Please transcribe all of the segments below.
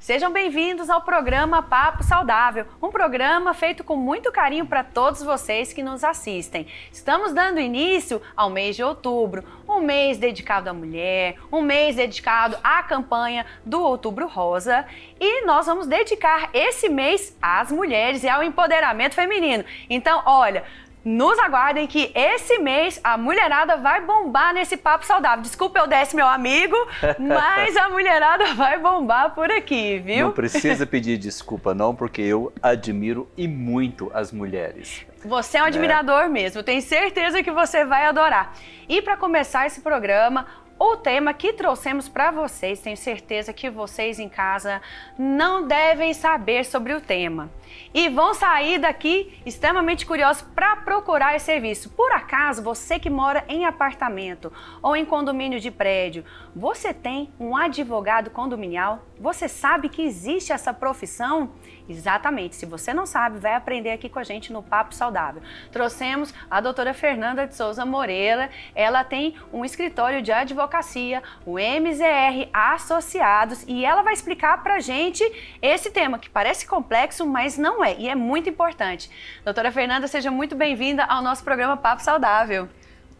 Sejam bem-vindos ao programa Papo Saudável, um programa feito com muito carinho para todos vocês que nos assistem. Estamos dando início ao mês de outubro, um mês dedicado à mulher, um mês dedicado à campanha do Outubro Rosa, e nós vamos dedicar esse mês às mulheres e ao empoderamento feminino. Então, olha, nos aguardem que esse mês a mulherada vai bombar nesse Papo Saudável. Desculpa eu desse meu amigo, mas a mulherada vai bombar por aqui, viu? Não precisa pedir desculpa não, porque eu admiro e muito as mulheres. Você é um admirador mesmo, tenho certeza que você vai adorar. E para começar esse programa, o tema que trouxemos para vocês, tenho certeza que vocês em casa não devem saber sobre o tema. E vão sair daqui extremamente curiosos para procurar esse serviço. Por acaso, você que mora em apartamento ou em condomínio de prédio, você tem um advogado condominial? Você sabe que existe essa profissão? Exatamente, se você não sabe, vai aprender aqui com a gente no Papo Saudável. Trouxemos a doutora Fernanda de Souza Moreira, ela tem um escritório de advocacia, o MZR Associados, e ela vai explicar pra gente esse tema, que parece complexo, mas não é, e é muito importante. Doutora Fernanda, seja muito bem-vinda ao nosso programa Papo Saudável.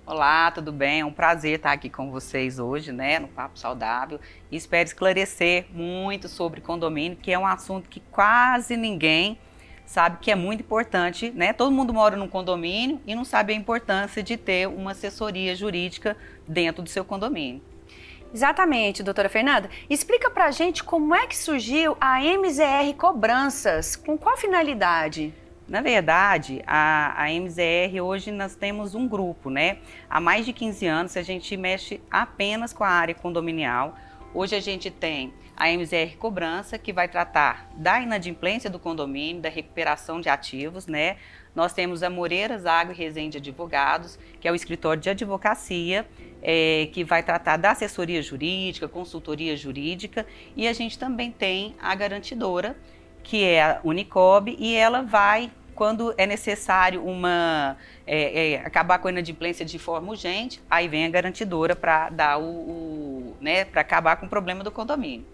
Olá, tudo bem? É um prazer estar aqui com vocês hoje, no Papo Saudável. E espero esclarecer muito sobre condomínio, que é um assunto que quase ninguém sabe que é muito importante, Todo mundo mora num condomínio e não sabe a importância de ter uma assessoria jurídica dentro do seu condomínio. Exatamente, doutora Fernanda. Explica pra gente como é que surgiu a MZR Cobranças, com qual finalidade? Na verdade, a MZR hoje nós temos um grupo, Há mais de 15 anos a gente mexe apenas com a área condominial. Hoje a gente tem a MZR Cobrança, que vai tratar da inadimplência do condomínio, da recuperação de ativos, Nós temos a Moreira, Zago e Rezende Advogados, que é o escritório de advocacia, que vai tratar da assessoria jurídica, consultoria jurídica, e a gente também tem a garantidora, que é a Unicob, e ela vai, quando é necessário acabar com a inadimplência de forma urgente, aí vem a garantidora para dar para acabar com o problema do condomínio.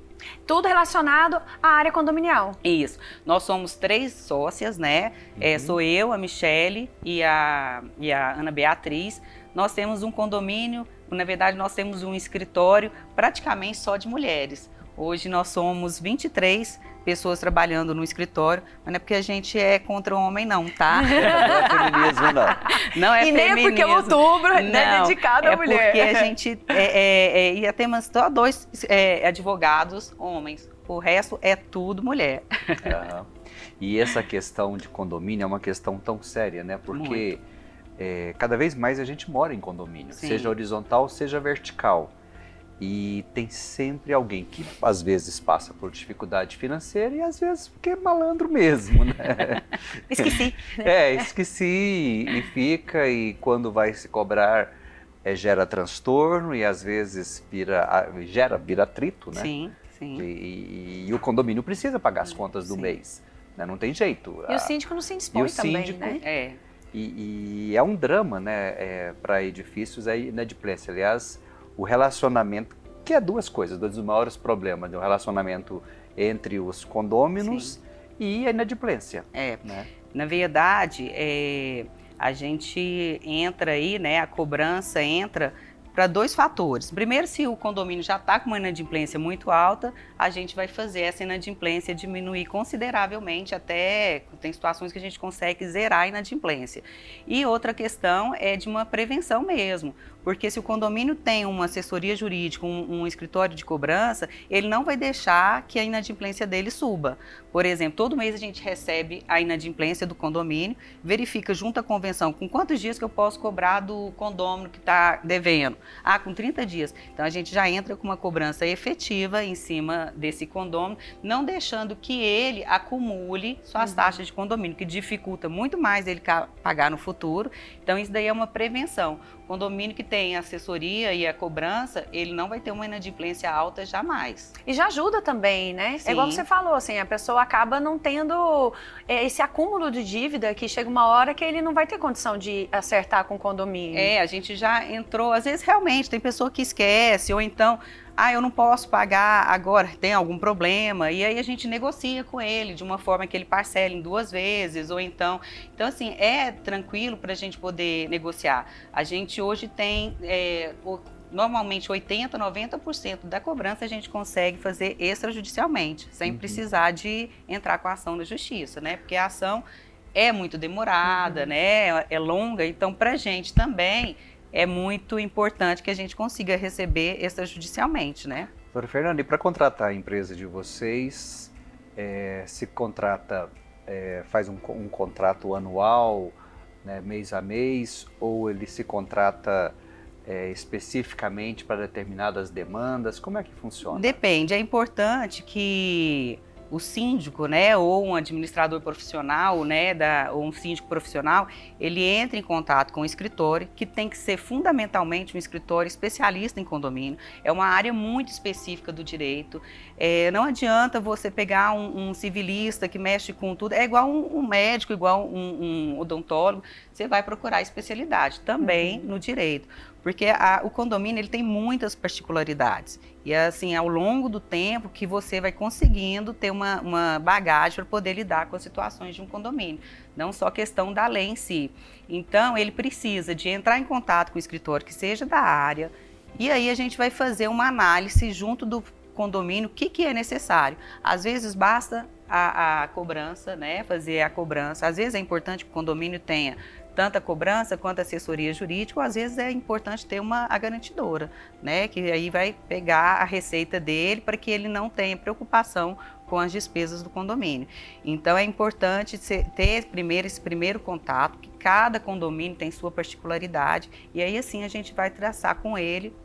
Tudo relacionado à área condominial. Isso. Nós somos 3 sócias, Sou eu, a Michele e a Ana Beatriz. Nós temos um condomínio, na verdade nós temos um escritório praticamente só de mulheres. Hoje nós somos 23 pessoas trabalhando no escritório, mas não é porque a gente é contra o homem não, tá? Não é feminismo não. Não é e feminismo. nem é porque outubro é dedicado à mulher. É porque a gente ia ter só 2 advogados homens, o resto é tudo mulher. E essa questão de condomínio é uma questão tão séria, Porque cada vez mais a gente mora em condomínio, Sim. seja horizontal, seja vertical. E tem sempre alguém que às vezes passa por dificuldade financeira e às vezes porque é malandro mesmo, Esqueci. Esqueci e fica, e quando vai se cobrar gera transtorno e às vezes vira atrito, Sim, sim. E o condomínio precisa pagar as contas do Sim. mês, não tem jeito. E o síndico não se indispõe também, E é um drama, para edifícios, a inadimplência. Aliás, o relacionamento, que é 2 coisas, 2 dos maiores problemas, o relacionamento entre os condôminos Sim. e a inadimplência. Na verdade, a gente entra aí, a cobrança entra para 2 fatores. Primeiro, se o condomínio já está com uma inadimplência muito alta, a gente vai fazer essa inadimplência diminuir consideravelmente, até tem situações que a gente consegue zerar a inadimplência. E outra questão é de uma prevenção mesmo, porque se o condomínio tem uma assessoria jurídica, um escritório de cobrança, ele não vai deixar que a inadimplência dele suba. Por exemplo, todo mês a gente recebe a inadimplência do condomínio, verifica junto à convenção com quantos dias que eu posso cobrar do condômino que está devendo. Ah, com 30 dias. Então a gente já entra com uma cobrança efetiva em cima desse condômino, não deixando que ele acumule suas taxas de condomínio, que dificulta muito mais ele pagar no futuro. Então isso daí é uma prevenção. O condomínio que tem assessoria e a cobrança, ele não vai ter uma inadimplência alta jamais. E já ajuda também, né? Sim. É igual você falou, assim, a pessoa acaba não tendo esse acúmulo de dívida que chega uma hora que ele não vai ter condição de acertar com o condomínio. A gente já entrou, às vezes realmente tem pessoa que esquece, ou então, eu não posso pagar agora, tem algum problema, e aí a gente negocia com ele de uma forma que ele parcele em 2 vezes, ou então assim, é tranquilo para a gente poder negociar. A gente hoje tem, normalmente 80%, 90% da cobrança a gente consegue fazer extrajudicialmente, sem precisar de entrar com a ação na justiça, né? Porque a ação é muito demorada, né? É longa, então para a gente também é muito importante que a gente consiga receber extrajudicialmente, né? Doutora Fernanda, e para contratar a empresa de vocês, se contrata, faz um contrato anual, né, mês a mês, ou ele se contrata especificamente para determinadas demandas? Como é que funciona? Depende, é importante que o síndico, né, ou um administrador profissional, né, ou um síndico profissional, ele entre em contato com o escritório, que tem que ser fundamentalmente um escritório especialista em condomínio. É uma área muito específica do direito. Não adianta você pegar um civilista que mexe com tudo, é igual um médico, igual um odontólogo, você vai procurar especialidade também no direito. Porque o condomínio ele tem muitas particularidades. E assim, ao longo do tempo que você vai conseguindo ter uma bagagem para poder lidar com as situações de um condomínio. Não só questão da lei em si. Então, ele precisa de entrar em contato com o escritório que seja da área. E aí a gente vai fazer uma análise junto do condomínio, o que é necessário. Às vezes basta a cobrança, né? Fazer a cobrança. Às vezes é importante que o condomínio tenha tanto a cobrança quanto a assessoria jurídica, ou às vezes é importante ter a garantidora, né? Que aí vai pegar a receita dele para que ele não tenha preocupação com as despesas do condomínio. Então é importante ter esse primeiro contato, que cada condomínio tem sua particularidade, e aí assim a gente vai traçar com ele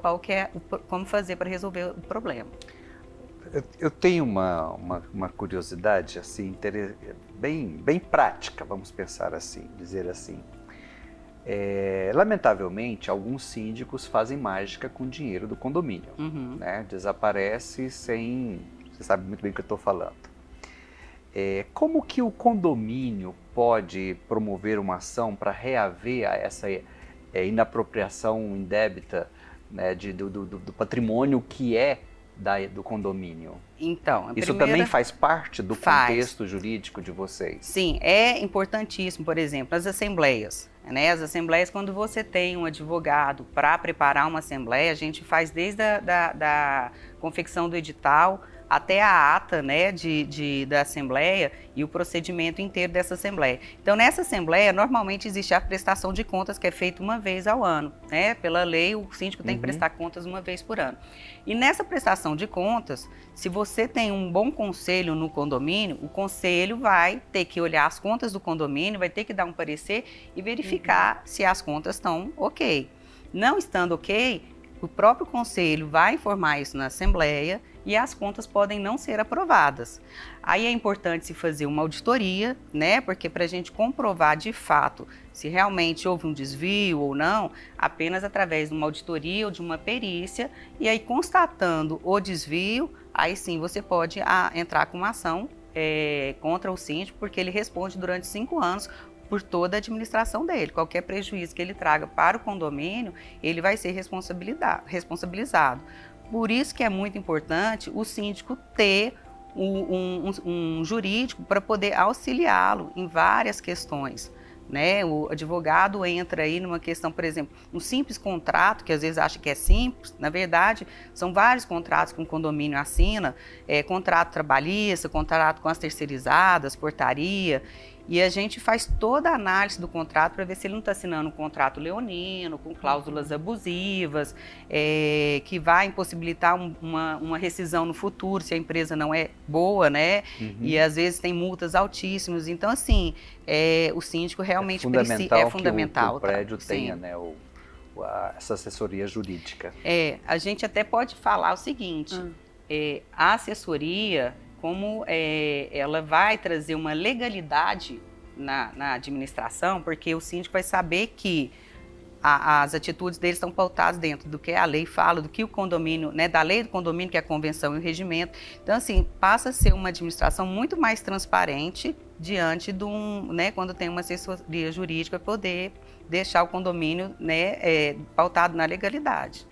como fazer para resolver o problema. Eu tenho uma curiosidade assim, bem prática, vamos pensar assim, dizer assim. Lamentavelmente, alguns síndicos fazem mágica com o dinheiro do condomínio, né? Desaparece sem... Você sabe muito bem o que eu estou falando. Como que o condomínio pode promover uma ação para reaver essa inapropriação indébita, né, do patrimônio que é do condomínio? Então, isso também faz parte do contexto jurídico de vocês? Sim, é importantíssimo, por exemplo, as assembleias. Né? As assembleias, quando você tem um advogado para preparar uma assembleia, a gente faz desde da confecção do edital até a ata, né, da Assembleia e o procedimento inteiro dessa Assembleia. Então, nessa Assembleia, normalmente existe a prestação de contas, que é feita uma vez ao ano. Né? Pela lei, o síndico tem que prestar contas uma vez por ano. E nessa prestação de contas, se você tem um bom conselho no condomínio, o conselho vai ter que olhar as contas do condomínio, vai ter que dar um parecer e verificar se as contas estão ok. Não estando ok, o próprio conselho vai informar isso na Assembleia e as contas podem não ser aprovadas. Aí é importante se fazer uma auditoria, né? Porque para a gente comprovar de fato se realmente houve um desvio ou não, apenas através de uma auditoria ou de uma perícia, e aí constatando o desvio, aí sim você pode entrar com uma ação contra o síndico, porque ele responde durante 5 anos por toda a administração dele. Qualquer prejuízo que ele traga para o condomínio, ele vai ser responsabilizado. Por isso que é muito importante o síndico ter um jurídico para poder auxiliá-lo em várias questões. Né? O advogado entra aí numa questão, por exemplo, um simples contrato, que às vezes acha que é simples, na verdade, são vários contratos que um condomínio assina, contrato trabalhista, contrato com as terceirizadas, portaria, e a gente faz toda a análise do contrato para ver se ele não está assinando um contrato leonino, com cláusulas abusivas, que vai impossibilitar uma rescisão no futuro, se a empresa não é boa, né? E às vezes tem multas altíssimas. Então, assim, o síndico realmente é fundamental que o prédio tenha, né, essa assessoria jurídica? A gente até pode falar o seguinte, a assessoria, como ela vai trazer uma legalidade na administração, porque o síndico vai saber que as atitudes deles estão pautadas dentro do que a lei fala, do que o condomínio, né, da lei do condomínio, que é a convenção e o regimento. Então, assim, passa a ser uma administração muito mais transparente diante de quando tem uma assessoria jurídica, poder deixar o condomínio, né, pautado na legalidade.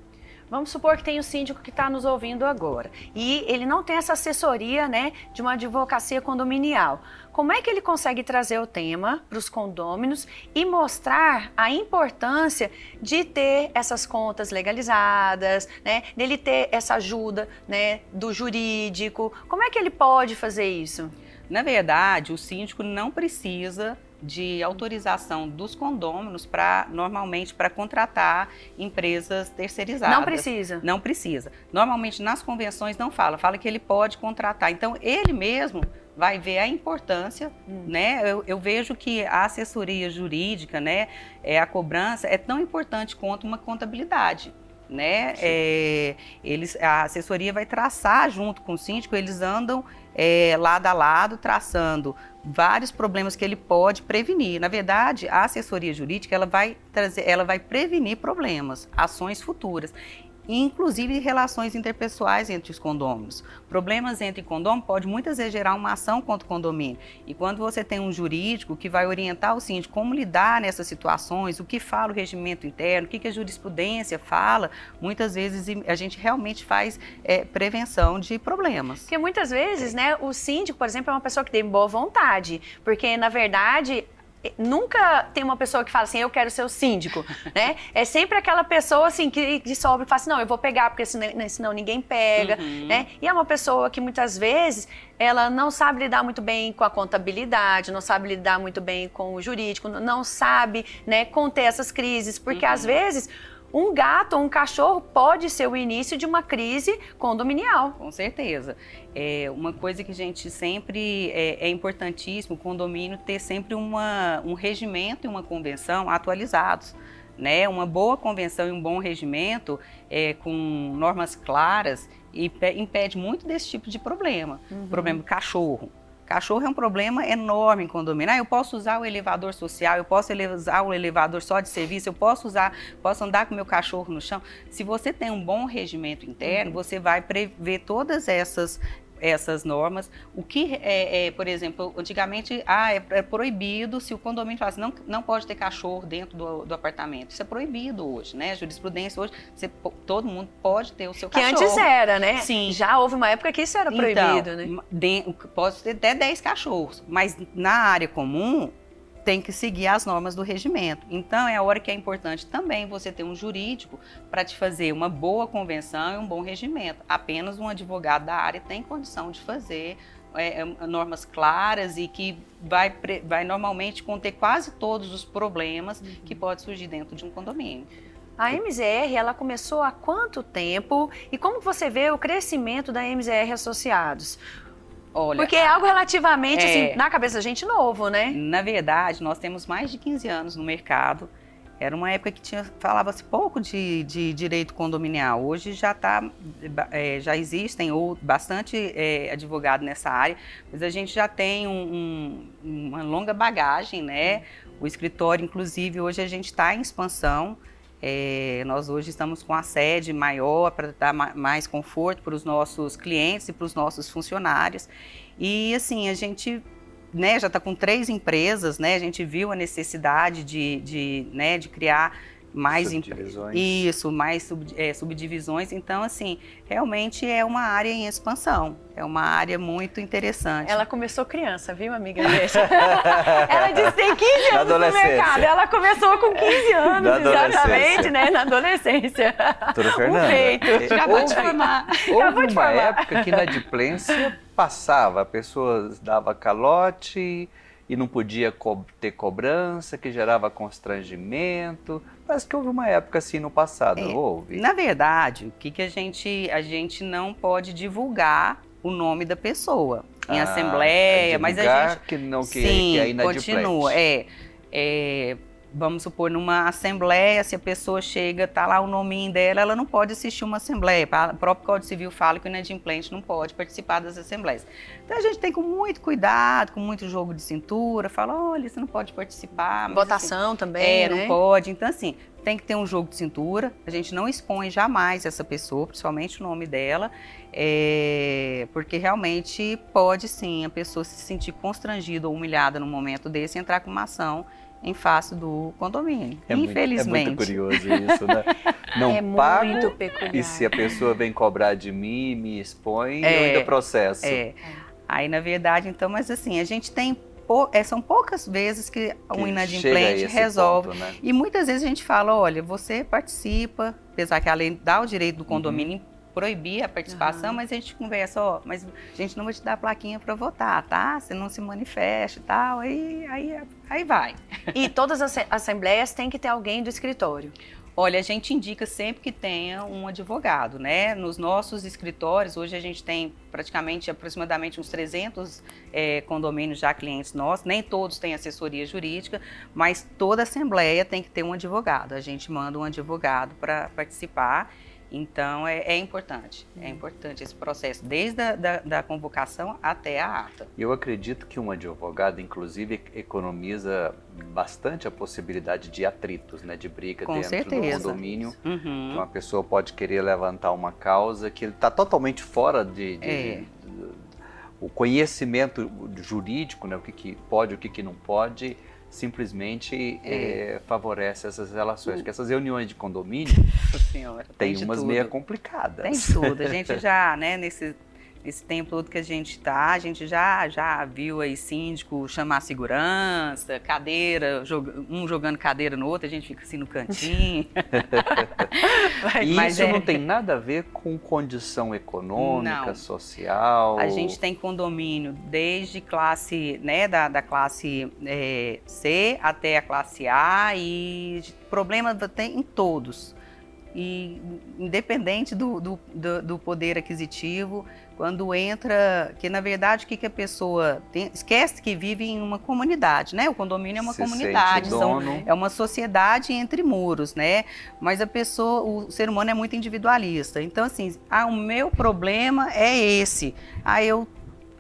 Vamos supor que tem um síndico que está nos ouvindo agora e ele não tem essa assessoria, né, de uma advocacia condominial. Como é que ele consegue trazer o tema para os condôminos e mostrar a importância de ter essas contas legalizadas, né, dele ter essa ajuda, né, do jurídico? Como é que ele pode fazer isso? Na verdade, o síndico não precisa de autorização dos condôminos normalmente para contratar empresas terceirizadas. Não precisa? Não precisa. Normalmente nas convenções não fala que ele pode contratar. Então ele mesmo vai ver a importância, né? Eu vejo que a assessoria jurídica, né, a cobrança é tão importante quanto uma contabilidade. Né? A assessoria vai traçar junto com o síndico, eles andam lado a lado, traçando vários problemas que ele pode prevenir. Na verdade, a assessoria jurídica ela vai prevenir problemas, ações futuras, inclusive relações interpessoais entre os condôminos. Problemas entre condôminos pode muitas vezes gerar uma ação contra o condomínio. E quando você tem um jurídico que vai orientar o síndico como lidar nessas situações, o que fala o regimento interno, o que a jurisprudência fala, muitas vezes a gente realmente faz prevenção de problemas. Porque muitas vezes, né, o síndico, por exemplo, é uma pessoa que tem boa vontade, porque na verdade nunca tem uma pessoa que fala assim, eu quero ser o síndico, né? É sempre aquela pessoa assim que sobra e fala assim, não, eu vou pegar porque senão ninguém pega, né? E é uma pessoa que muitas vezes ela não sabe lidar muito bem com a contabilidade, não sabe lidar muito bem com o jurídico, não sabe, né, conter essas crises, porque às vezes um gato ou um cachorro pode ser o início de uma crise condominial. Com certeza. Uma coisa que a gente sempre é importantíssimo, o condomínio ter sempre um regimento e uma convenção atualizados. Né? Uma boa convenção e um bom regimento com normas claras impede muito desse tipo de problema. Problema do cachorro. Cachorro é um problema enorme em condomínio. Eu posso usar o elevador social, eu posso usar o elevador só de serviço, eu posso andar com o meu cachorro no chão. Se você tem um bom regimento interno, você vai prever todas essas normas. O que, por exemplo, antigamente é proibido se o condomínio fala assim, não pode ter cachorro dentro do apartamento. Isso é proibido hoje, né? A jurisprudência hoje, todo mundo pode ter o seu cachorro. Que antes era, né? Sim. Já houve uma época que isso era proibido, né? Pode ter até 10 cachorros, mas na área comum tem que seguir as normas do regimento. Então, é a hora que é importante também você ter um jurídico para te fazer uma boa convenção e um bom regimento. Apenas um advogado da área tem condição de fazer normas claras e que vai normalmente conter quase todos os problemas que podem surgir dentro de um condomínio. A MZR, ela começou há quanto tempo? E como você vê o crescimento da MZR Associados? Olha, porque é algo relativamente, assim, na cabeça da gente novo, né? Na verdade, nós temos mais de 15 anos no mercado. Era uma época que falava-se pouco de direito condominial. Hoje já existem bastante advogados nessa área, mas a gente já tem uma longa bagagem, né? O escritório, inclusive, hoje a gente está em expansão. Nós hoje estamos com a sede maior para dar mais conforto para os nossos clientes e para os nossos funcionários. E assim, a gente já está com 3 empresas, né? A gente viu a necessidade de criar mais subdivisões. Mais subdivisões. Então, assim, realmente é uma área em expansão. É uma área muito interessante. Ela começou criança, viu, amiga? Ela disse que tem 15 anos no mercado. Ela começou com 15 anos, exatamente, né? Na adolescência. Doutora Fernanda, acabou de formar. Houve uma época que na adimplência passava, a pessoa dava calote e não podia ter cobrança, que gerava constrangimento. Parece que houve uma época assim no passado, não houve? Na verdade, o que a gente não pode divulgar o nome da pessoa em assembleia, mas a gente que aí na continua. vamos supor, numa assembleia, se a pessoa chega, tá lá o nominho dela, ela não pode assistir uma assembleia. O próprio Código Civil fala que o inadimplente não pode participar das assembleias. Então a gente tem com muito cuidado, com muito jogo de cintura, fala, olha, você não pode participar. Mas, votação assim, também, né? Não pode. Então assim, tem que ter um jogo de cintura, a gente não expõe jamais essa pessoa, principalmente o nome dela, porque realmente pode sim a pessoa se sentir constrangida ou humilhada num momento desse e entrar com uma ação em face do condomínio, infelizmente. É muito curioso isso, né? Não é pago, muito peculiar. E se a pessoa vem cobrar de mim, me expõe, eu ainda processo. Aí, na verdade, então, mas assim, a gente tem, são poucas vezes que um inadimplente resolve. Ponto, né? E muitas vezes a gente fala, olha, você participa, apesar que a lei dá o direito do condomínio proibir a participação, mas a gente conversa, ó, mas a gente não vai te dar a plaquinha para votar, tá? Você não se manifesta e tal, aí vai. E todas as assembleias têm que ter alguém do escritório? Olha, a gente indica sempre que tenha um advogado, né? Nos nossos escritórios, hoje a gente tem aproximadamente uns 300 condomínios já clientes nossos, nem todos têm assessoria jurídica, mas toda assembleia tem que ter um advogado. A gente manda um advogado para participar. Então, é importante esse processo, desde a convocação até a ata. Eu acredito que um advogado, inclusive, economiza bastante a possibilidade de atritos, né, de briga dentro do condomínio. Uma pessoa pode querer levantar uma causa que ele está totalmente fora o conhecimento jurídico, né, o que pode, o que não pode, simplesmente favorece essas relações. Porque essas reuniões de condomínio tem umas meio complicadas. Tem de tudo. A gente já, né, nesse tempo todo que a gente já viu aí síndico chamar a segurança, cadeira, um jogando cadeira no outro, a gente fica assim no cantinho. Mas isso não tem nada a ver com condição econômica, social? A gente tem condomínio desde classe, né, da classe C até a classe A, e problema tem em todos. E independente do poder aquisitivo, quando entra, que na verdade o que a pessoa esquece que vive em uma comunidade, né? O condomínio é uma comunidade, é uma sociedade entre muros, né? Mas o ser humano é muito individualista. Então assim, o meu problema é esse.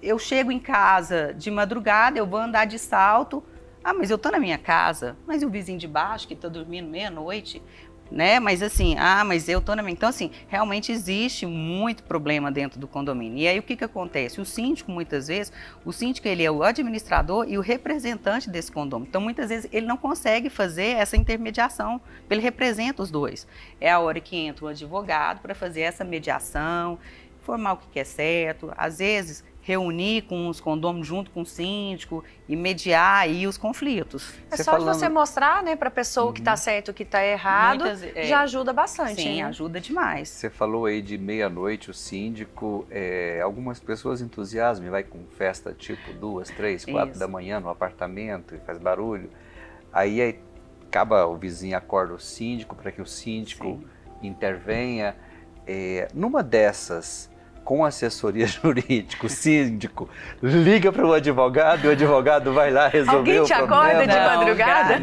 Eu chego em casa de madrugada, eu vou andar de salto, mas eu tô na minha casa, mas e o vizinho de baixo que tá dormindo meia-noite? Né? Mas assim, mas eu tô na minha... Então assim, realmente existe muito problema dentro do condomínio. E aí o que acontece? O síndico, muitas vezes, ele é o administrador e o representante desse condomínio. Então muitas vezes ele não consegue fazer essa intermediação, ele representa os dois. É a hora que entra o advogado para fazer essa mediação, informar o que é certo, às vezes reunir com os condôminos junto com o síndico e mediar aí os conflitos. Só de você mostrar, né, para a pessoa o que está certo, o que está errado, já ajuda bastante. Sim, né? Ajuda demais. Você falou aí de meia-noite, o síndico, algumas pessoas entusiasmam, vai com festa tipo 2, 3, 4 da manhã no apartamento e faz barulho. Aí acaba, o vizinho acorda o síndico para que o síndico intervenha. Numa dessas, com assessoria jurídica, o síndico liga para o advogado e o advogado vai lá resolver o problema. Alguém te acorda de madrugada?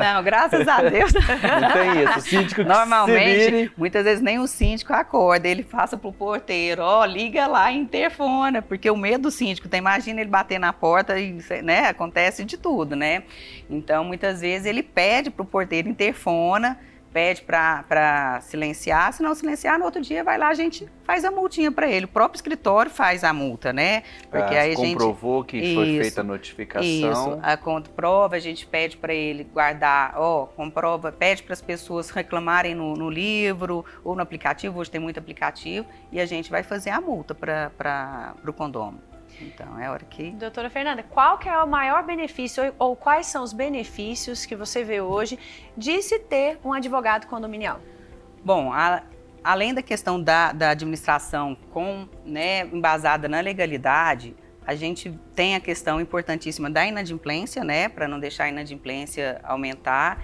Não, graças a Deus. Não tem isso, o síndico normalmente, muitas vezes nem o síndico acorda, ele passa pro porteiro, liga lá e interfona, porque o medo do síndico, imagina ele bater na porta e, né, acontece de tudo, né? Então, muitas vezes ele pede pro porteiro, interfona, pede para silenciar, se não silenciar, no outro dia vai lá, a gente faz a multinha para ele. O próprio escritório faz a multa, né? Porque aí comprovou que foi feita a notificação. Isso, a comprova, a gente pede para ele guardar, comprova, pede para as pessoas reclamarem no livro ou no aplicativo, hoje tem muito aplicativo, e a gente vai fazer a multa para o condomínio. Então, é a hora que... Doutora Fernanda, qual que é o maior benefício ou quais são os benefícios que você vê hoje de se ter um advogado condominial? Bom, além da questão da administração embasada na legalidade, a gente tem a questão importantíssima da inadimplência, né, para não deixar a inadimplência aumentar.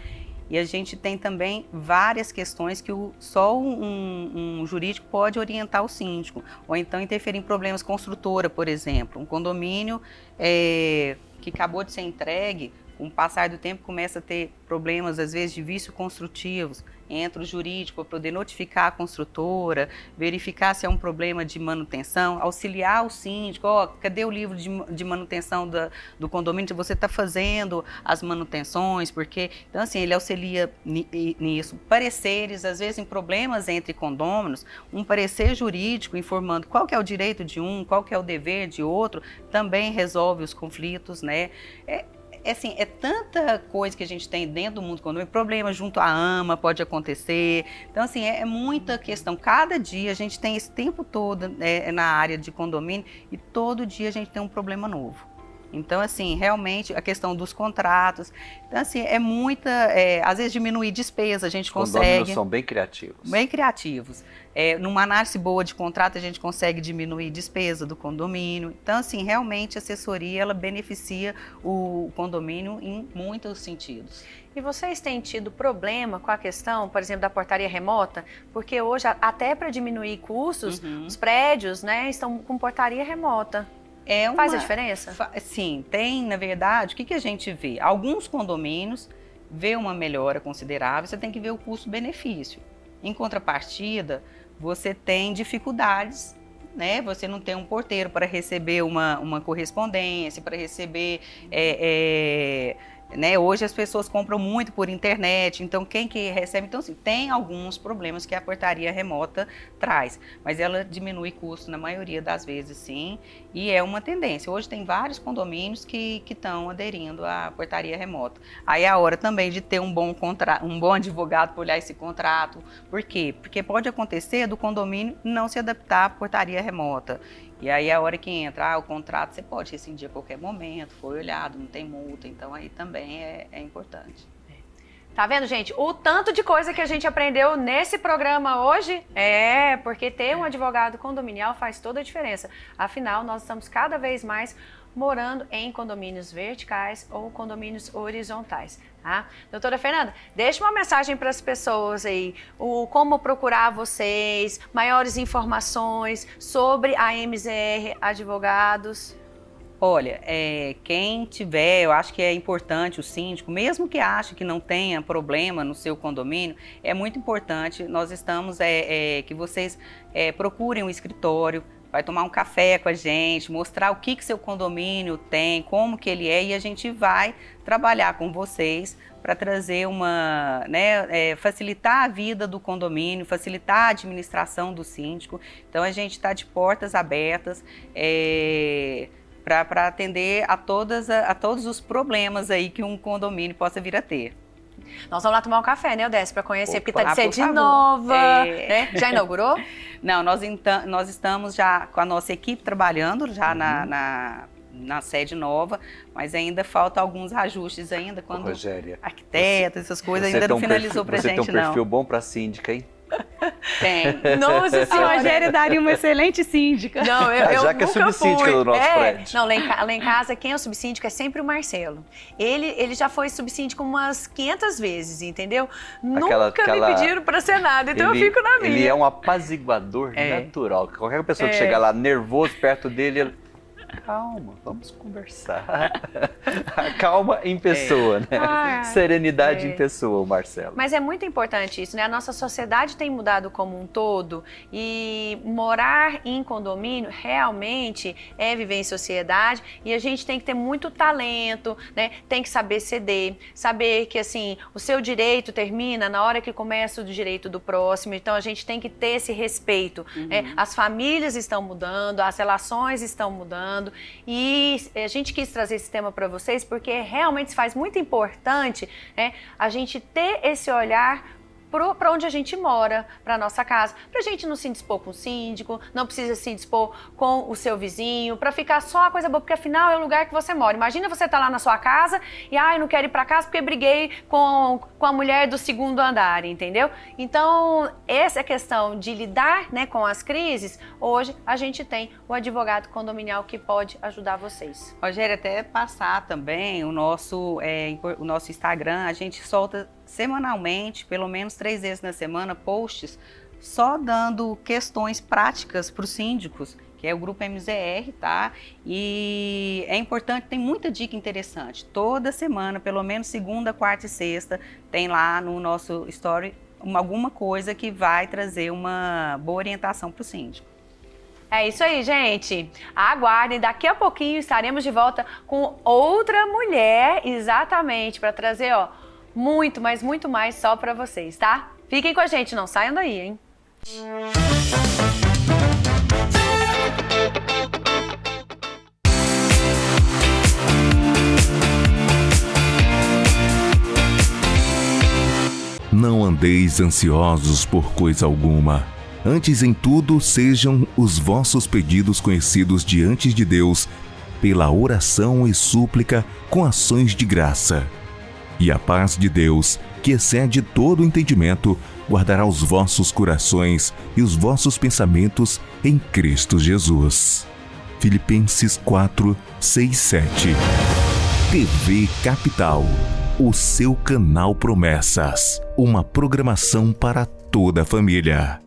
E a gente tem também várias questões que só um jurídico pode orientar o síndico, ou então interferir em problemas construtora, por exemplo. Um condomínio que acabou de ser entregue com o passar do tempo começa a ter problemas, às vezes, de vício construtivos, entra o jurídico para poder notificar a construtora, verificar se é um problema de manutenção, auxiliar o síndico, cadê o livro de manutenção do condomínio, se você está fazendo as manutenções, porque, então assim, ele auxilia nisso. Pareceres, às vezes em problemas entre condôminos, um parecer jurídico informando qual que é o direito de um, qual que é o dever de outro, também resolve os conflitos, né? Assim, é tanta coisa que a gente tem dentro do mundo condomínio, problema junto à AMA pode acontecer, então assim, é muita questão, cada dia a gente tem esse tempo todo na área de condomínio e todo dia a gente tem um problema novo. Então, assim, realmente a questão dos contratos, então assim, é muita, às vezes diminuir despesa, a gente consegue. Os condôminos são bem criativos. Bem criativos. Numa análise boa de contrato, a gente consegue diminuir despesa do condomínio. Então, assim, realmente a assessoria, ela beneficia o condomínio em muitos sentidos. E vocês têm tido problema com a questão, por exemplo, da portaria remota? Porque hoje, até para diminuir custos, os prédios, né, estão com portaria remota. Faz a diferença? Sim, tem, na verdade, o que a gente vê? Alguns condomínios vê uma melhora considerável, você tem que ver o custo-benefício. Em contrapartida, você tem dificuldades, né? Você não tem um porteiro para receber uma correspondência, para receber... né? Hoje as pessoas compram muito por internet, então quem que recebe? Então, assim, tem alguns problemas que a portaria remota traz, mas ela diminui custo na maioria das vezes, sim, e é uma tendência. Hoje tem vários condomínios que estão aderindo à portaria remota. Aí é a hora também de ter um bom advogado para olhar esse contrato. Por quê? Porque pode acontecer do condomínio não se adaptar à portaria remota. E aí a hora que entra o contrato, você pode rescindir a qualquer momento, foi olhado, não tem multa, então aí também é importante. Tá vendo, gente? O tanto de coisa que a gente aprendeu nesse programa hoje porque ter um advogado condominial faz toda a diferença. Afinal, nós estamos cada vez mais morando em condomínios verticais ou condomínios horizontais, tá? Doutora Fernanda, deixa uma mensagem para as pessoas aí, como procurar vocês, maiores informações sobre a MZR Advogados. Olha, quem tiver, eu acho que é importante o síndico, mesmo que ache que não tenha problema no seu condomínio, é muito importante, nós estamos, que vocês procurem um escritório, vai tomar um café com a gente, mostrar o que seu condomínio tem, como que ele é, e a gente vai trabalhar com vocês para trazer facilitar a vida do condomínio, facilitar a administração do síndico. Então a gente está de portas abertas para atender a todos os problemas aí que um condomínio possa vir a ter. Nós vamos lá tomar um café, né, Odécia, para conhecer, porque tá de sede nova, né? Já inaugurou? Não, nós estamos já com a nossa equipe trabalhando já na sede nova, mas ainda falta alguns ajustes ainda, quando Rogéria, arquitetos, essas coisas ainda não finalizou pra gente, não. Você tem um perfil bom para síndica, hein? Tem. Nossa senhora. A Rogéria daria uma excelente síndica. Não, eu já que é subsíndica do nosso prédio. Não, lá em casa, quem é o subsíndico é sempre o Marcelo. Ele já foi subsíndico umas 500 vezes, entendeu? Nunca me pediram para ser nada, então eu fico na minha. Ele é um apaziguador natural. Qualquer pessoa que chegar lá nervoso perto dele, calma, vamos conversar. Calma em pessoa, né? Serenidade em pessoa, Marcelo. Mas é muito importante isso, né? A nossa sociedade tem mudado como um todo e morar em condomínio realmente é viver em sociedade e a gente tem que ter muito talento, né? Tem que saber ceder, saber que assim, o seu direito termina na hora que começa o direito do próximo, então a gente tem que ter esse respeito, né? As famílias estão mudando, as relações estão mudando. E a gente quis trazer esse tema para vocês porque realmente faz muito importante, né, a gente ter esse olhar para onde a gente mora, para nossa casa, para a gente não se indispor com o síndico, não precisa se indispor com o seu vizinho, para ficar só a coisa boa, porque afinal é o lugar que você mora. Imagina você tá lá na sua casa e eu não quero ir para casa porque briguei com a mulher do segundo andar, entendeu? Então, essa questão de lidar, né, com as crises, hoje a gente tem o advogado condominial que pode ajudar vocês. Rogério, até passar também o nosso Instagram, a gente solta semanalmente, pelo menos 3 vezes na semana, posts só dando questões práticas para os síndicos que é o Grupo MZR, tá? E é importante, tem muita dica interessante. Toda semana, pelo menos segunda, quarta e sexta, tem lá no nosso story alguma coisa que vai trazer uma boa orientação para o síndico. É isso aí, gente. Aguardem, daqui a pouquinho estaremos de volta com outra mulher, exatamente, para trazer, ó, muito, mas muito mais só para vocês, tá? Fiquem com a gente, não saiam daí, hein? Não andeis ansiosos por coisa alguma. Antes em tudo sejam os vossos pedidos conhecidos diante de Deus pela oração e súplica com ações de graça. E a paz de Deus, que excede todo o entendimento, guardará os vossos corações e os vossos pensamentos em Cristo Jesus. Filipenses 4, 6, 7. TV Capital, o seu canal Promessas. Uma programação para toda a família.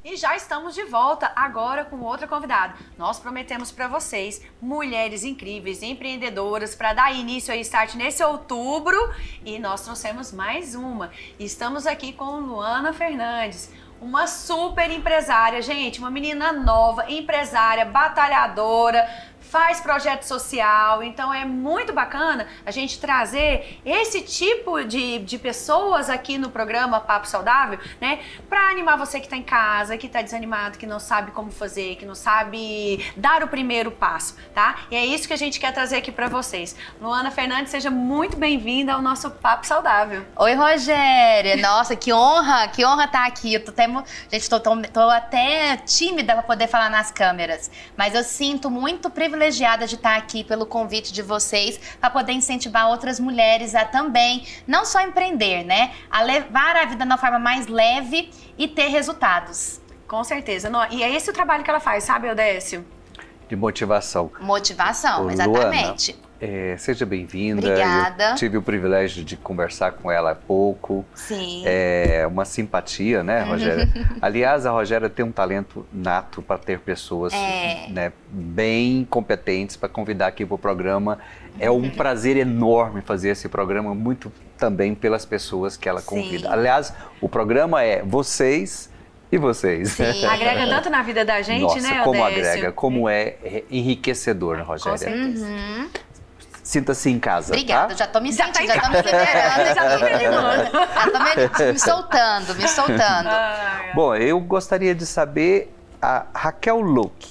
E já estamos de volta agora com outra convidada. Nós prometemos para vocês mulheres incríveis, empreendedoras, para dar início e start nesse outubro. E nós trouxemos mais uma. Estamos aqui com Luana Fernandes, uma super empresária, gente, uma menina nova, empresária, batalhadora, faz projeto social, então é muito bacana a gente trazer esse tipo de pessoas aqui no programa Papo Saudável, né? Pra animar você que tá em casa, que tá desanimado, que não sabe como fazer, que não sabe dar o primeiro passo, tá? E é isso que a gente quer trazer aqui pra vocês. Luana Fernandes, seja muito bem-vinda ao nosso Papo Saudável. Oi, Rogéria. Nossa, que honra estar aqui. Eu tô até, gente, tô até tímida pra poder falar nas câmeras, mas eu sinto muito privilegiada de estar aqui pelo convite de vocês para poder incentivar outras mulheres a também, não só empreender, né? A levar a vida de uma forma mais leve e ter resultados. Com certeza. E é esse o trabalho que ela faz, sabe, Eudécio? De motivação. Motivação, Ô, exatamente. Luana, seja bem-vinda. Obrigada. Eu tive o privilégio de conversar com ela há pouco. Sim. É uma simpatia, né, Rogéria? Aliás, a Rogéria tem um talento nato para ter pessoas né, bem competentes para convidar aqui para o programa. É um prazer enorme fazer esse programa, muito também pelas pessoas que ela convida. Sim. Aliás, o programa é vocês e vocês. Sim. Agrega tanto na vida da gente, Nossa, né, como Eudécio? agrega, como é enriquecedor, né, Rogéria? Com certeza. Sinta-se em casa, Obrigada, tá? já tô me Já sentindo, tá já tô me liberando, Já tô me animando. já tô me soltando, me soltando. Bom, eu gostaria de saber a Raquel Look,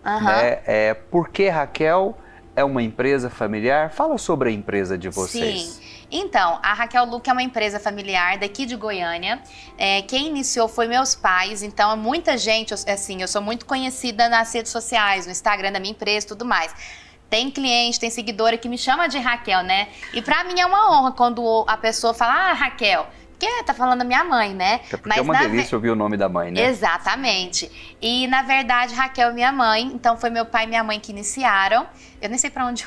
né? Por que Raquel é uma empresa familiar? Fala sobre a empresa de vocês. Sim. Então, a Raquel Look é uma empresa familiar daqui de Goiânia. Quem iniciou foi meus pais, então muita gente, assim, eu sou muito conhecida nas redes sociais, no Instagram da minha empresa e tudo mais. Tem cliente, tem seguidora que me chama de Raquel, né? E pra mim é uma honra quando a pessoa fala, Raquel, porque tá falando da minha mãe, né? Até porque é uma delícia ouvir o nome da mãe, né? Exatamente. E, na verdade, Raquel é minha mãe, então foi meu pai e minha mãe que iniciaram. Eu nem sei pra onde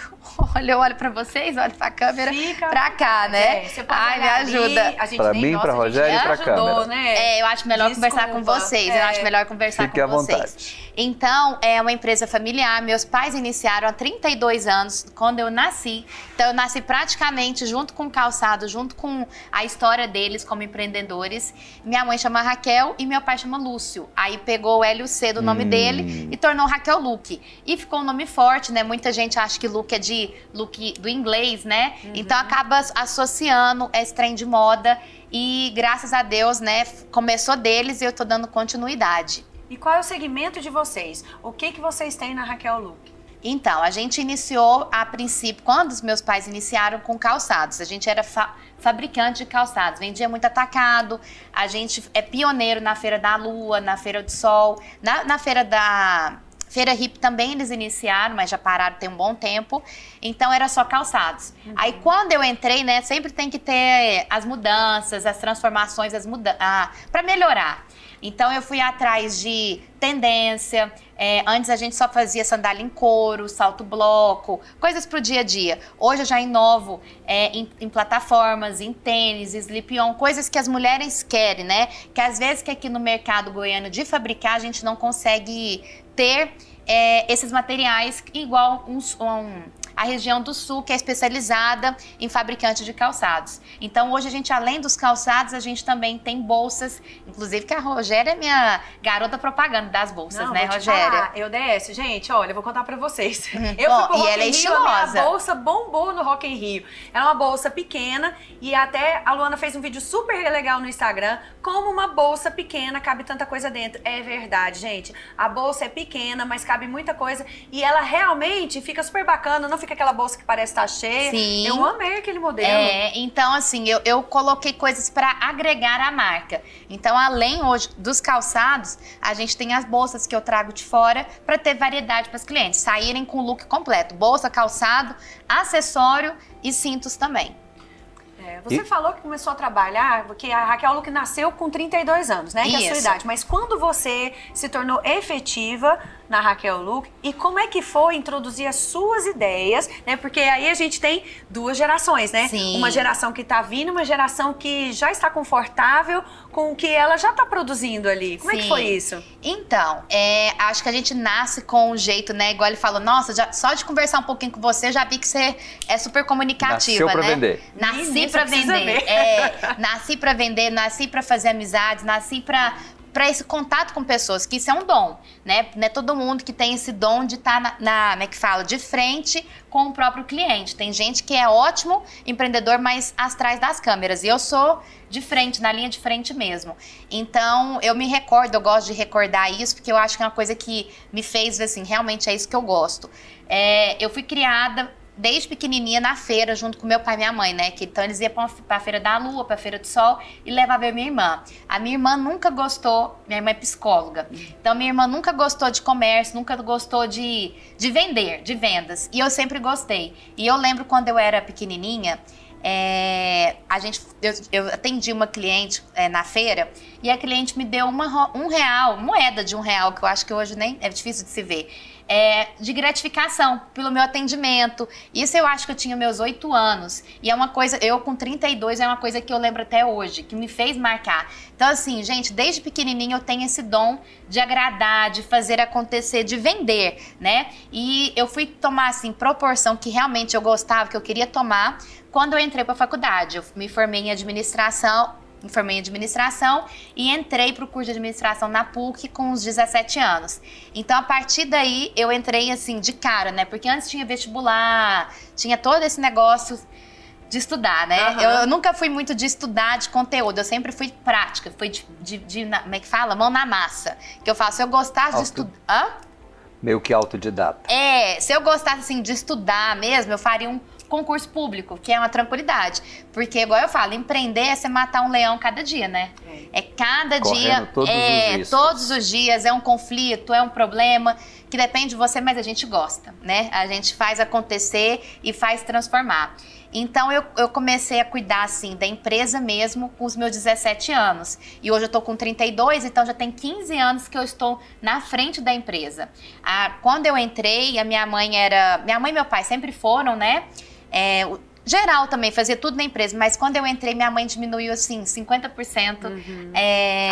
eu olho pra vocês, olho pra câmera, pra cá, né? Você pode Ai, me olhar ajuda. Ali, a gente Pra nem mim, nossa, pra a gente Rogéria nem e pra ajudou, câmera. né? Eu acho melhor conversar com Desculpa. vocês. Eu acho melhor conversar Fique com à vocês. vontade. Então, é uma empresa familiar. Meus pais iniciaram há 32 anos, quando eu nasci. Então, eu nasci praticamente junto com o calçado, junto com a história deles como empreendedores. Minha mãe chama Raquel e meu pai chama Lúcio. Aí pegou o L e o C do nome dele e tornou Raquel Look. E ficou um nome forte, né? Muita gente acha que Look é de look do inglês, né? Então, acaba associando esse trem de moda. E, graças a Deus, né? Começou deles e eu tô dando continuidade. E qual é o segmento de vocês? O que vocês têm na Raquel Look? Então, a gente iniciou a princípio, quando os meus pais iniciaram com calçados. A gente era fabricante de calçados, vendia muito atacado. A gente é pioneiro na Feira da Lua, na Feira do Sol, na Feira da... Feira Hip também eles iniciaram, mas já pararam tem um bom tempo. Então era só calçados. Aí quando eu entrei, né, sempre tem que ter as mudanças, as transformações, para melhorar. Então eu fui atrás de tendência. Antes a gente só fazia sandália em couro, salto bloco, coisas pro dia a dia. Hoje eu já inovo em plataformas, em tênis, slip-on, coisas que as mulheres querem, né? Que às vezes que aqui no mercado goiano de fabricar a gente não consegue ter esses materiais igual a região do sul, que é especializada em fabricante de calçados. Então hoje a gente, além dos calçados, a gente também tem bolsas, inclusive que a Rogéria é minha garota propaganda das bolsas, né, Rogéria? Eu DS, gente, olha, eu vou contar pra vocês. Eu Bom, fui pro Rock ela é in Rio, estilosa. a minha bolsa bombou no Rock in Rio. Ela é uma bolsa pequena e até a Luana fez um vídeo super legal no Instagram, como uma bolsa pequena cabe tanta coisa dentro. É verdade, gente. A bolsa é pequena, mas cabe muita coisa e ela realmente fica super bacana, não fica aquela bolsa que parece estar cheia. Sim. Eu amei aquele modelo. Então assim, eu coloquei coisas para agregar a marca. Então, além hoje dos calçados, a gente tem as bolsas que eu trago de fora para ter variedade para os clientes saírem com o look completo. Bolsa, calçado, acessório e cintos também. Você falou que começou a trabalhar, porque a Raquel Luque nasceu com 32 anos, né? Que é a sua Isso. idade. Mas quando você se tornou efetiva na Raquel Luque, e como é que foi introduzir as suas ideias, né? Porque aí a gente tem duas gerações, né? Sim. Uma geração que tá vindo, uma geração que já está confortável com o que ela já tá produzindo ali. Como é que Sim. foi isso? Então, acho que a gente nasce com um jeito, né? Igual ele falou, nossa, só de conversar um pouquinho com você, já vi que você é super comunicativa, Nasceu pra né? vender. Nasci Menina, pra você precisa vender. ver. Nasci pra vender, nasci pra fazer amizades, nasci pra esse contato com pessoas, que isso é um dom, né? Não é todo mundo que tem esse dom de estar como é que fala, de frente com o próprio cliente. Tem gente que é ótimo empreendedor, mas atrás das câmeras. E eu sou de frente, na linha de frente mesmo. Então, eu me recordo, eu gosto de recordar isso, porque eu acho que é uma coisa que me fez, assim, realmente é isso que eu gosto. Eu fui criada desde pequenininha na feira, junto com meu pai e minha mãe, né? Então eles iam pra Feira da Lua, pra Feira do Sol e levavam eu e minha irmã. A minha irmã nunca gostou, minha irmã é psicóloga, então minha irmã nunca gostou de comércio, nunca gostou de vender, de vendas. E eu sempre gostei. E eu lembro quando eu era pequenininha, eu atendi uma cliente na feira e a cliente me deu moeda de R$1, que eu acho que hoje nem é difícil de se ver. De gratificação pelo meu atendimento. Isso eu acho que eu tinha meus 8 anos. E é uma coisa, eu com 32, é uma coisa que eu lembro até hoje, que me fez marcar. Então assim, gente, desde pequenininha eu tenho esse dom de agradar, de fazer acontecer, de vender, né? E eu fui tomar, assim, proporção que realmente eu gostava, que eu queria tomar, quando eu entrei para a faculdade. Eu me formei em administração e entrei para o curso de administração na PUC com uns 17 anos. Então, a partir daí, eu entrei assim, de cara, né? Porque antes tinha vestibular, tinha todo esse negócio de estudar, né? Uhum. Eu nunca fui muito de estudar de conteúdo, eu sempre fui prática, fui como é que fala? Mão na massa. Que eu faço, se eu gostasse de estudar... Meio que autodidata. Se eu gostasse, assim, de estudar mesmo, eu faria um concurso público, que é uma tranquilidade. Porque, igual eu falo, empreender é você matar um leão cada dia, né? Cada dia, todos os dias, é um conflito, é um problema, que depende de você, mas a gente gosta, né? A gente faz acontecer e faz transformar. Então, eu comecei a cuidar, assim, da empresa mesmo com os meus 17 anos. E hoje eu tô com 32, então já tem 15 anos que eu estou na frente da empresa. Quando eu entrei, Minha mãe e meu pai sempre foram, né? Geral também, fazia tudo na empresa, mas quando eu entrei, minha mãe diminuiu, assim, 50%.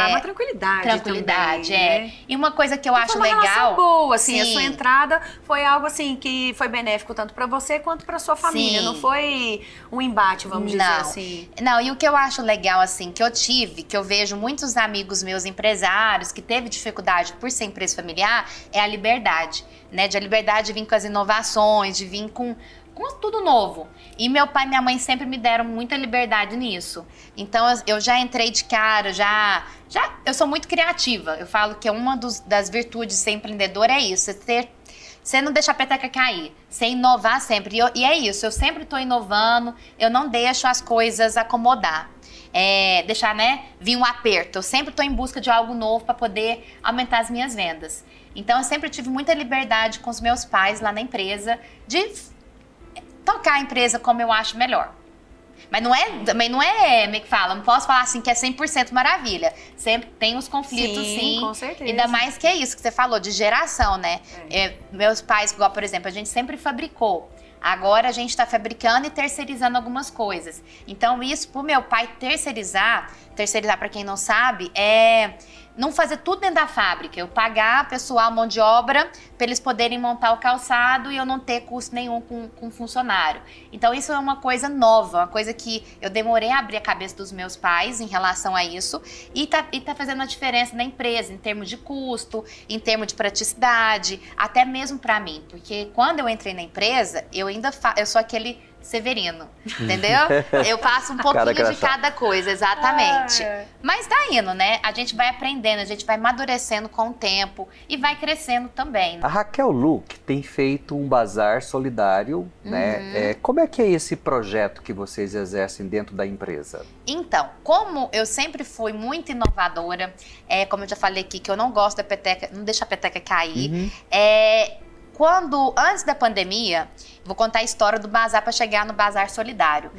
Uma tranquilidade Tranquilidade, também, né? E uma coisa que eu acho foi uma legal... relação boa, assim, Sim. a sua entrada foi algo, assim, que foi benéfico tanto pra você quanto pra sua família. Sim. Não foi um embate, vamos dizer assim. Não, e o que eu acho legal, assim, que eu vejo muitos amigos meus empresários que teve dificuldade por ser empresa familiar, é a liberdade, né? De a liberdade de vir com as inovações, de vir com tudo novo. E meu pai e minha mãe sempre me deram muita liberdade nisso. Então, eu já entrei de cara, eu sou muito criativa. Eu falo que uma das virtudes de ser empreendedor é isso, você não deixa a peteca cair, você inovar sempre. E é isso, eu sempre estou inovando, eu não deixo as coisas acomodar. Deixar, né, vir um aperto. Eu sempre estou em busca de algo novo para poder aumentar as minhas vendas. Então, eu sempre tive muita liberdade com os meus pais lá na empresa de tocar a empresa como eu acho melhor. Mas também não é, como é que fala? Não posso falar assim que é 100% maravilha. Sempre tem os conflitos, sim. Com certeza. Ainda mais que é isso que você falou, de geração, né? Meus pais, igual, por exemplo, a gente sempre fabricou. Agora a gente está fabricando e terceirizando algumas coisas. Então isso, pro meu pai terceirizar para quem não sabe, é não fazer tudo dentro da fábrica. Eu pagar pessoal, mão de obra, para eles poderem montar o calçado e eu não ter custo nenhum com funcionário. Então isso é uma coisa nova, uma coisa que eu demorei a abrir a cabeça dos meus pais em relação a isso. E tá fazendo uma diferença na empresa, em termos de custo, em termos de praticidade, até mesmo para mim. Porque quando eu entrei na empresa, eu sou aquele Severino, entendeu? Eu passo um pouquinho de cada coisa, exatamente. Mas tá indo, né? A gente vai aprendendo, a gente vai amadurecendo com o tempo e vai crescendo também. A Raquel Look tem feito um bazar solidário, né? Como é que é esse projeto que vocês exercem dentro da empresa? Então, como eu sempre fui muito inovadora, como eu já falei aqui, que eu não gosto da peteca, não deixo a peteca cair, antes da pandemia, vou contar a história do bazar para chegar no bazar solidário.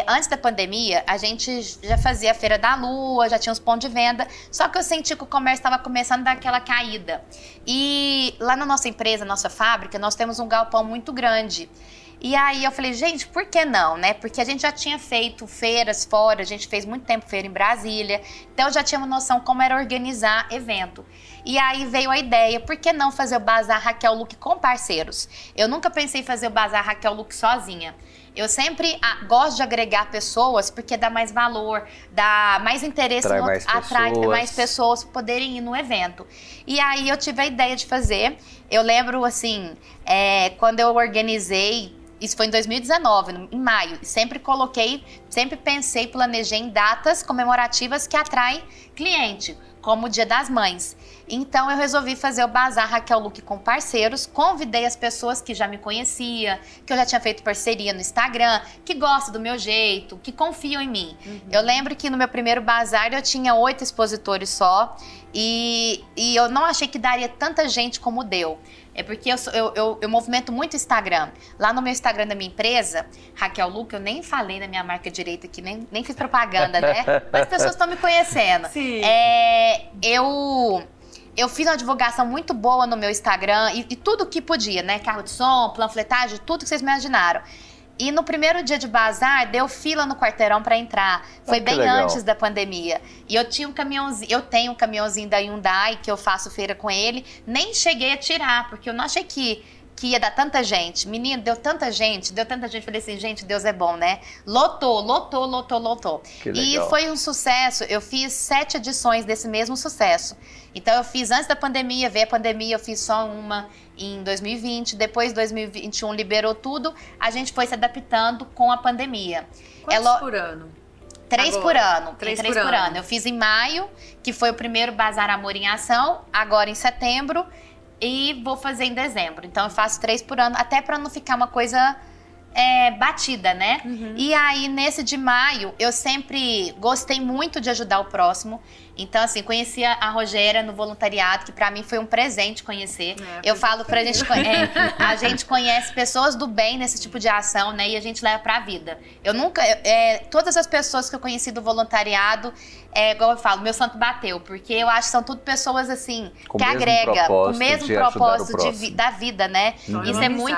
Antes da pandemia, a gente já fazia a Feira da Lua, já tinha os pontos de venda, só que eu senti que o comércio estava começando a dar aquela caída. E lá na nossa empresa, nossa fábrica, nós temos um galpão muito grande. E aí eu falei, gente, por que não, né? Porque a gente já tinha feito feiras fora, a gente fez muito tempo feira em Brasília, então eu já tinha uma noção como era organizar evento. E aí veio a ideia, por que não fazer o Bazar Raquel Look com parceiros? Eu nunca pensei em fazer o Bazar Raquel Look sozinha. Eu sempre gosto de agregar pessoas porque dá mais valor, dá mais interesse, atrai mais pessoas para poderem ir no evento. E aí eu tive a ideia de fazer. Eu lembro, assim, quando eu organizei, isso foi em 2019, em maio, sempre pensei, planejei em datas comemorativas que atraem cliente, como o Dia das Mães. Então eu resolvi fazer o Bazar Raquel Look com parceiros, convidei as pessoas que já me conheciam, que eu já tinha feito parceria no Instagram, que gostam do meu jeito, que confiam em mim. Eu lembro que no meu primeiro bazar eu tinha 8 expositores só e eu não achei que daria tanta gente como deu. É porque eu movimento muito Instagram. Lá no meu Instagram da minha empresa, Raquel Look, eu nem falei na minha marca direita aqui, nem fiz propaganda, né? Mas as pessoas estão me conhecendo. Sim. Eu fiz uma divulgação muito boa no meu Instagram e tudo que podia, né? Carro de som, panfletagem, tudo que vocês imaginaram. E no primeiro dia de bazar, deu fila no quarteirão para entrar. Foi bem antes da pandemia. E eu tenho um caminhãozinho da Hyundai, que eu faço feira com ele. Nem cheguei a tirar, porque eu não achei que ia dar tanta gente. Menino, deu tanta gente. Falei assim, gente, Deus é bom, né? Lotou. E foi um sucesso. Eu fiz 7 edições desse mesmo sucesso. Então eu fiz antes da pandemia, veio a pandemia, eu fiz só uma em 2020, depois 2021 liberou tudo, a gente foi se adaptando com a pandemia. Quantos por ano? 3 por ano. 3 por ano. Eu fiz em maio, que foi o primeiro Bazar Amor em Ação, agora em setembro, e vou fazer em dezembro. Então eu faço 3 por ano, até para não ficar uma coisa batida, né? E aí, nesse de maio, eu sempre gostei muito de ajudar o próximo. Então, assim, conheci a Rogéria no voluntariado, que pra mim foi um presente conhecer. Eu falo pra gente, a gente conhece pessoas do bem nesse tipo de ação, né? E a gente leva pra vida. Eu nunca, todas as pessoas que eu conheci do voluntariado, igual eu falo, meu santo bateu, porque eu acho que são tudo pessoas, assim, que agregam, com o mesmo propósito da vida, né? Isso é muito,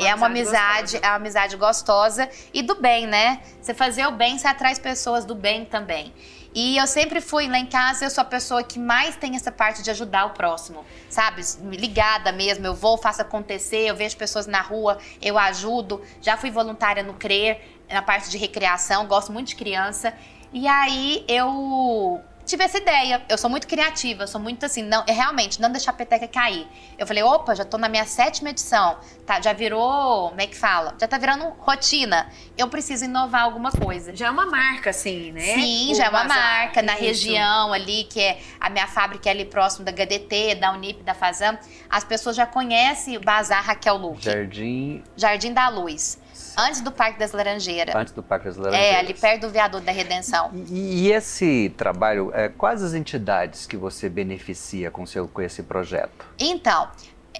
é uma amizade gostosa e do bem, né? Você fazer o bem, você atrai pessoas do bem também. E eu sempre fui lá em casa, eu sou a pessoa que mais tem essa parte de ajudar o próximo, sabe? Ligada mesmo, eu vou, faço acontecer, eu vejo pessoas na rua, eu ajudo. Já fui voluntária no CRER, na parte de recreação, gosto muito de criança. E aí eu tive essa ideia, eu sou muito criativa, sou muito assim, realmente, não deixar a peteca cair. Eu falei, opa, já tô na minha 7ª edição, tá, já virou, como é que fala? Já tá virando rotina, eu preciso inovar alguma coisa. Já é uma marca, assim, né? Sim, já é uma marca, na região ali, que é a minha fábrica é ali próximo da HDT, da Unip, da Fazam, as pessoas já conhecem o Bazar Raquel Look. Jardim da Luz. Antes do Parque das Laranjeiras. Antes do Parque das Laranjeiras. Ali perto do Viaduto da Redenção. E esse trabalho, quais as entidades que você beneficia com esse projeto? Então,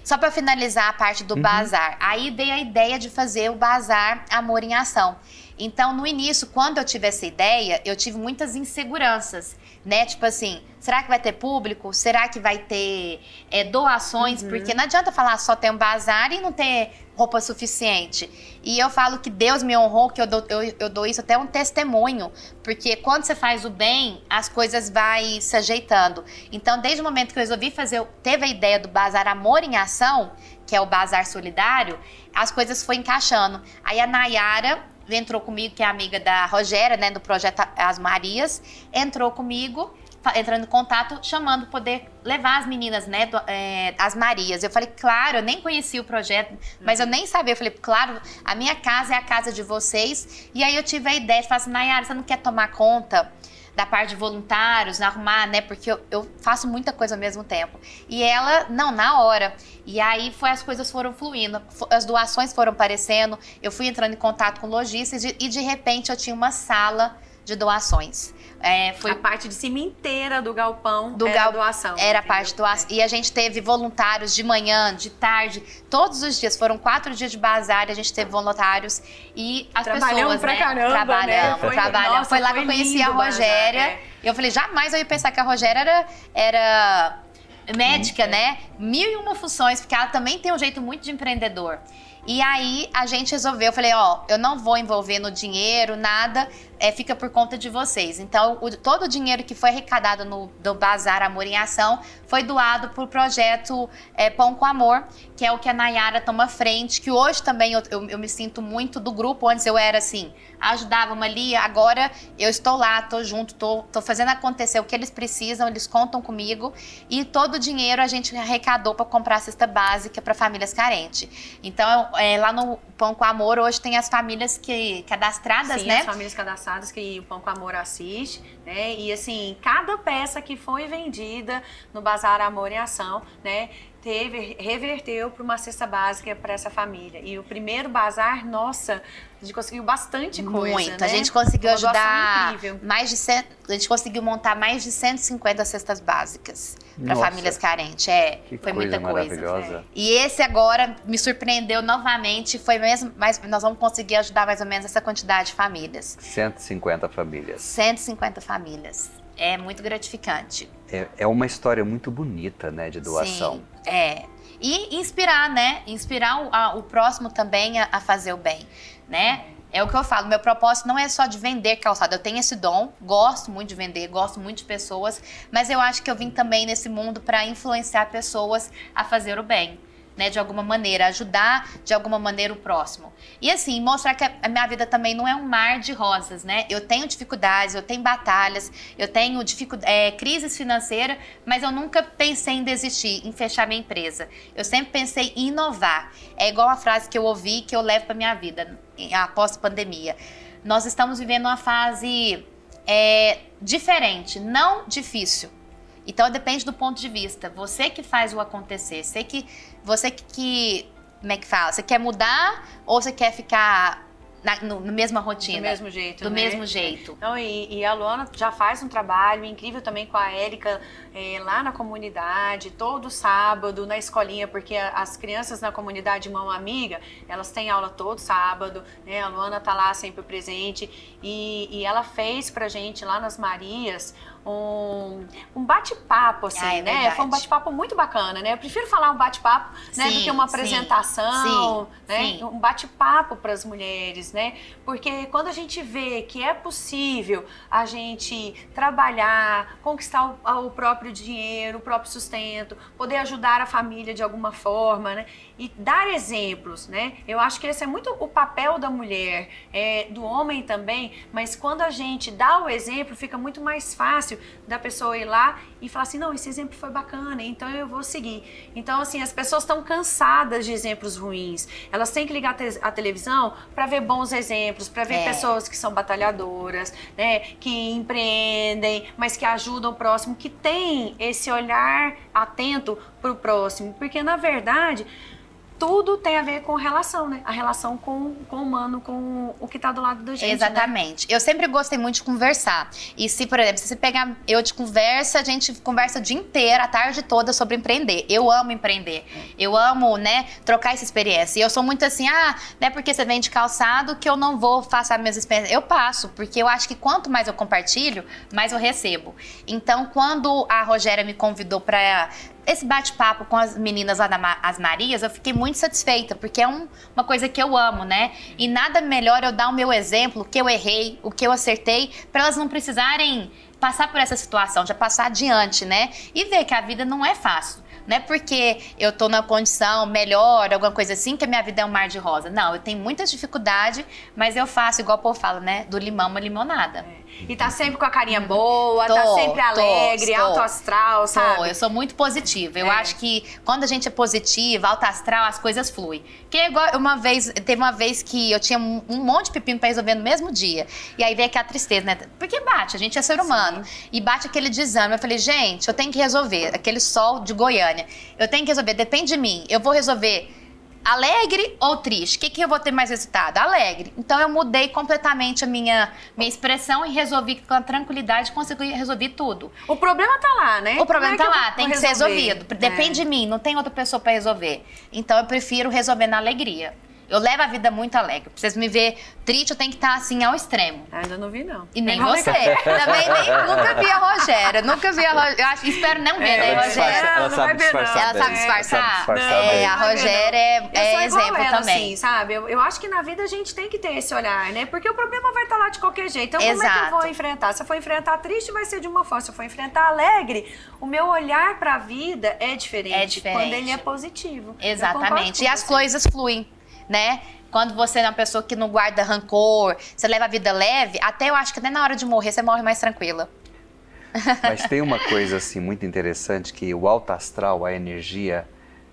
Só para finalizar a parte do bazar, aí veio a ideia de fazer o bazar Amor em Ação. Então, no início, quando eu tive essa ideia, eu tive muitas inseguranças, né? Tipo assim, será que vai ter público? Será que vai ter doações? Porque não adianta falar só tem um bazar e não ter roupa suficiente. E eu falo que Deus me honrou, que eu dou isso até um testemunho, porque quando você faz o bem, as coisas vai se ajeitando. Então, desde o momento que eu resolvi teve a ideia do bazar Amor em Ação, que é o bazar solidário, as coisas foram encaixando. Aí a Nayara entrou comigo, que é amiga da Rogéria, né, do projeto As Marias, entrou comigo, entrando em contato, chamando poder levar as meninas, né, as Marias. Eu falei, claro, eu nem conhecia o projeto, mas eu nem sabia. Eu falei, claro, a minha casa é a casa de vocês. E aí eu tive a ideia de falar assim, Nayara, você não quer tomar conta da parte de voluntários, arrumar, né? Porque eu faço muita coisa ao mesmo tempo. E ela, não, na hora. E aí as coisas foram fluindo, as doações foram aparecendo, eu fui entrando em contato com lojistas e de repente eu tinha uma sala de doações. Foi a parte de cima inteira do galpão doação. Era a parte de doação. E a gente teve voluntários de manhã, de tarde, todos os dias. Foram 4 dias de bazar, a gente teve voluntários. E as pessoas, pra né? Caramba, trabalhamos. Nossa, foi lá que eu conheci a Rogéria. Eu falei, jamais eu ia pensar que a Rogéria era médica, né? 1001 funções, porque ela também tem um jeito muito de empreendedor. E aí a gente resolveu, eu falei, eu não vou envolver no dinheiro, nada, fica por conta de vocês. Então, todo o dinheiro que foi arrecadado do Bazar Amor em Ação foi doado para o projeto Pão com Amor, que é o que a Nayara toma frente, que hoje também eu me sinto muito do grupo. Antes eu era assim, ajudava uma ali, agora eu estou lá, estou junto, estou fazendo acontecer o que eles precisam, eles contam comigo, e todo o dinheiro a gente arrecadou para comprar a cesta básica para famílias carentes. Então, lá no Pão com Amor, hoje tem as famílias cadastradas, sim, né? As famílias cadastradas que o Pão com Amor assiste, né? E assim, cada peça que foi vendida no Bazar Amor em Ação, né, reverteu para uma cesta básica para essa família. E o primeiro bazar, nossa, a gente conseguiu bastante coisa, muito, né? A gente conseguiu ajudar incrível. a gente conseguiu montar mais de 150 cestas básicas para famílias carentes. Que foi coisa muita coisa. maravilhosa. E esse agora me surpreendeu novamente, foi mesmo, mas nós vamos conseguir ajudar mais ou menos essa quantidade de famílias. 150 famílias. 150 famílias. É muito gratificante. É uma história muito bonita, né, de doação. Sim, E inspirar, né? Inspirar o próximo também a fazer o bem, né? É o que eu falo, meu propósito não é só de vender calçado. Eu tenho esse dom, gosto muito de vender, gosto muito de pessoas, mas eu acho que eu vim também nesse mundo para influenciar pessoas a fazer o bem, né, de alguma maneira, ajudar de alguma maneira o próximo. E assim, mostrar que a minha vida também não é um mar de rosas, né? Eu tenho dificuldades, eu tenho batalhas, eu tenho crises financeiras, mas eu nunca pensei em desistir, em fechar minha empresa. Eu sempre pensei em inovar. É igual a frase que eu ouvi, que eu levo para minha vida, após a pandemia. Nós estamos vivendo uma fase diferente, não difícil. Então depende do ponto de vista. Você que faz o acontecer. Você que como é que fala? Você quer mudar ou você quer ficar na mesma rotina? Do mesmo jeito, Do né? mesmo jeito. Então, e a Luana já faz um trabalho incrível também com a Érica lá na comunidade, todo sábado na escolinha, porque as crianças na comunidade Mão Amiga, elas têm aula todo sábado, né? A Luana tá lá sempre presente e ela fez pra gente lá nas Marias um bate-papo, assim, né? Verdade. Foi um bate-papo muito bacana, né? Eu prefiro falar um bate-papo, né, do que uma apresentação, né? Sim. Um bate-papo para as mulheres, né? Porque quando a gente vê que é possível a gente trabalhar, conquistar o próprio dinheiro, o próprio sustento, poder ajudar a família de alguma forma, né? E dar exemplos, né? Eu acho que esse é muito o papel da mulher, do homem também, mas quando a gente dá o exemplo, fica muito mais fácil da pessoa ir lá e falar assim, não, esse exemplo foi bacana, então eu vou seguir. Então, assim, as pessoas estão cansadas de exemplos ruins. Elas têm que ligar a televisão para ver bons exemplos, para ver pessoas que são batalhadoras, né, que empreendem, mas que ajudam o próximo, que tem esse olhar atento para o próximo. Porque, na verdade, tudo tem a ver com relação, né? A relação com o humano, com o que tá do lado da gente. Exatamente. Né? Eu sempre gostei muito de conversar. E se, por exemplo, se você pegar eu de conversa, a gente conversa o dia inteiro, a tarde toda sobre empreender. Eu amo empreender. Eu amo, né, trocar essa experiência. E eu sou muito assim, não é porque você vende calçado que eu não vou passar minhas experiências. Eu passo, porque eu acho que quanto mais eu compartilho, mais eu recebo. Então, quando a Rogéria me convidou para esse bate-papo com as meninas lá das Marias, eu fiquei muito satisfeita, porque é uma coisa que eu amo, né? E nada melhor eu dar o meu exemplo, o que eu errei, o que eu acertei, para elas não precisarem passar por essa situação, já passar adiante, né? E ver que a vida não é fácil. Não é porque eu tô numa condição melhor, alguma coisa assim, que a minha vida é um mar de rosa. Não, eu tenho muita dificuldade, mas eu faço, igual o povo fala, né? Do limão uma limonada. E tá sempre com a carinha boa, tá sempre alegre, alto astral, sabe? Eu sou muito positiva. Eu acho que quando a gente é positiva, alto astral, as coisas fluem. Que é igual teve uma vez que eu tinha um monte de pepino pra resolver no mesmo dia. E aí veio aquela tristeza, né? Porque bate, a gente é ser humano. Sim. E bate aquele desânimo. Eu falei, gente, eu tenho que resolver. Aquele sol de Goiânia. Eu tenho que resolver, depende de mim. Eu vou resolver alegre ou triste? O que eu vou ter mais resultado? Alegre. Então eu mudei completamente a minha expressão e resolvi com tranquilidade, consegui resolver tudo. O problema tá lá, né? O problema tá lá, tem que ser resolvido. Depende de mim, não tem outra pessoa para resolver. Então eu prefiro resolver na alegria. Eu levo a vida muito alegre. Pra vocês me ver triste, eu tenho que estar assim ao extremo. Ainda não vi, não. E nem você. Também nunca vi a Rogéria. Nunca vi a Rogéria. Eu acho, espero não ver, né, Rogéria? Ela sabe disfarçar. Ela sabe disfarçar? Bem. A Rogéria é exemplo ela, também. Assim, sabe? Eu acho que na vida a gente tem que ter esse olhar, né? Porque o problema vai estar lá de qualquer jeito. Então, como é que eu vou enfrentar? Se eu for enfrentar triste, vai ser de uma forma. Se eu for enfrentar alegre, o meu olhar pra vida é diferente. É diferente. Quando ele é positivo. Exatamente. E as coisas fluem, né? Quando você é uma pessoa que não guarda rancor, você leva a vida leve, até eu acho que até na hora de morrer você morre mais tranquila. Mas tem uma coisa assim muito interessante, que o alto astral, a energia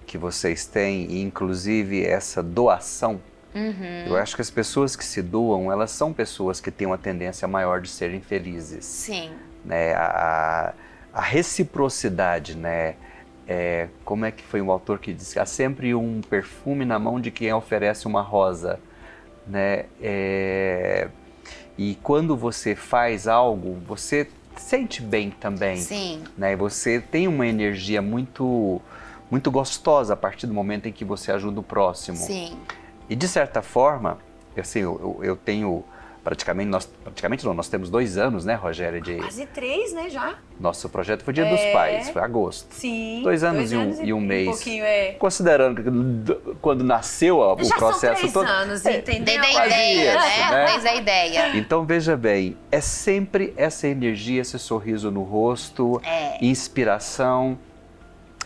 que vocês têm, e inclusive essa doação, eu acho que as pessoas que se doam, elas são pessoas que têm uma tendência maior de serem felizes. Sim. Né? A reciprocidade, né? Como é que foi um autor que disse? Há sempre um perfume na mão de quem oferece uma rosa, né? E quando você faz algo, você sente bem também. Sim. Né? Você tem uma energia muito, muito gostosa a partir do momento em que você ajuda o próximo. Sim. E de certa forma, assim, eu tenho nós temos 2 anos, né, Rogéria? Quase 3, né, já? Nosso projeto foi Dia dos Pais, foi agosto. Sim. 2 anos e um mês. Um pouquinho, Considerando que quando nasceu o processo são 3 anos, entendeu? Desde a ideia, né? Desde a ideia. Então, veja bem, é sempre essa energia, esse sorriso no rosto, inspiração.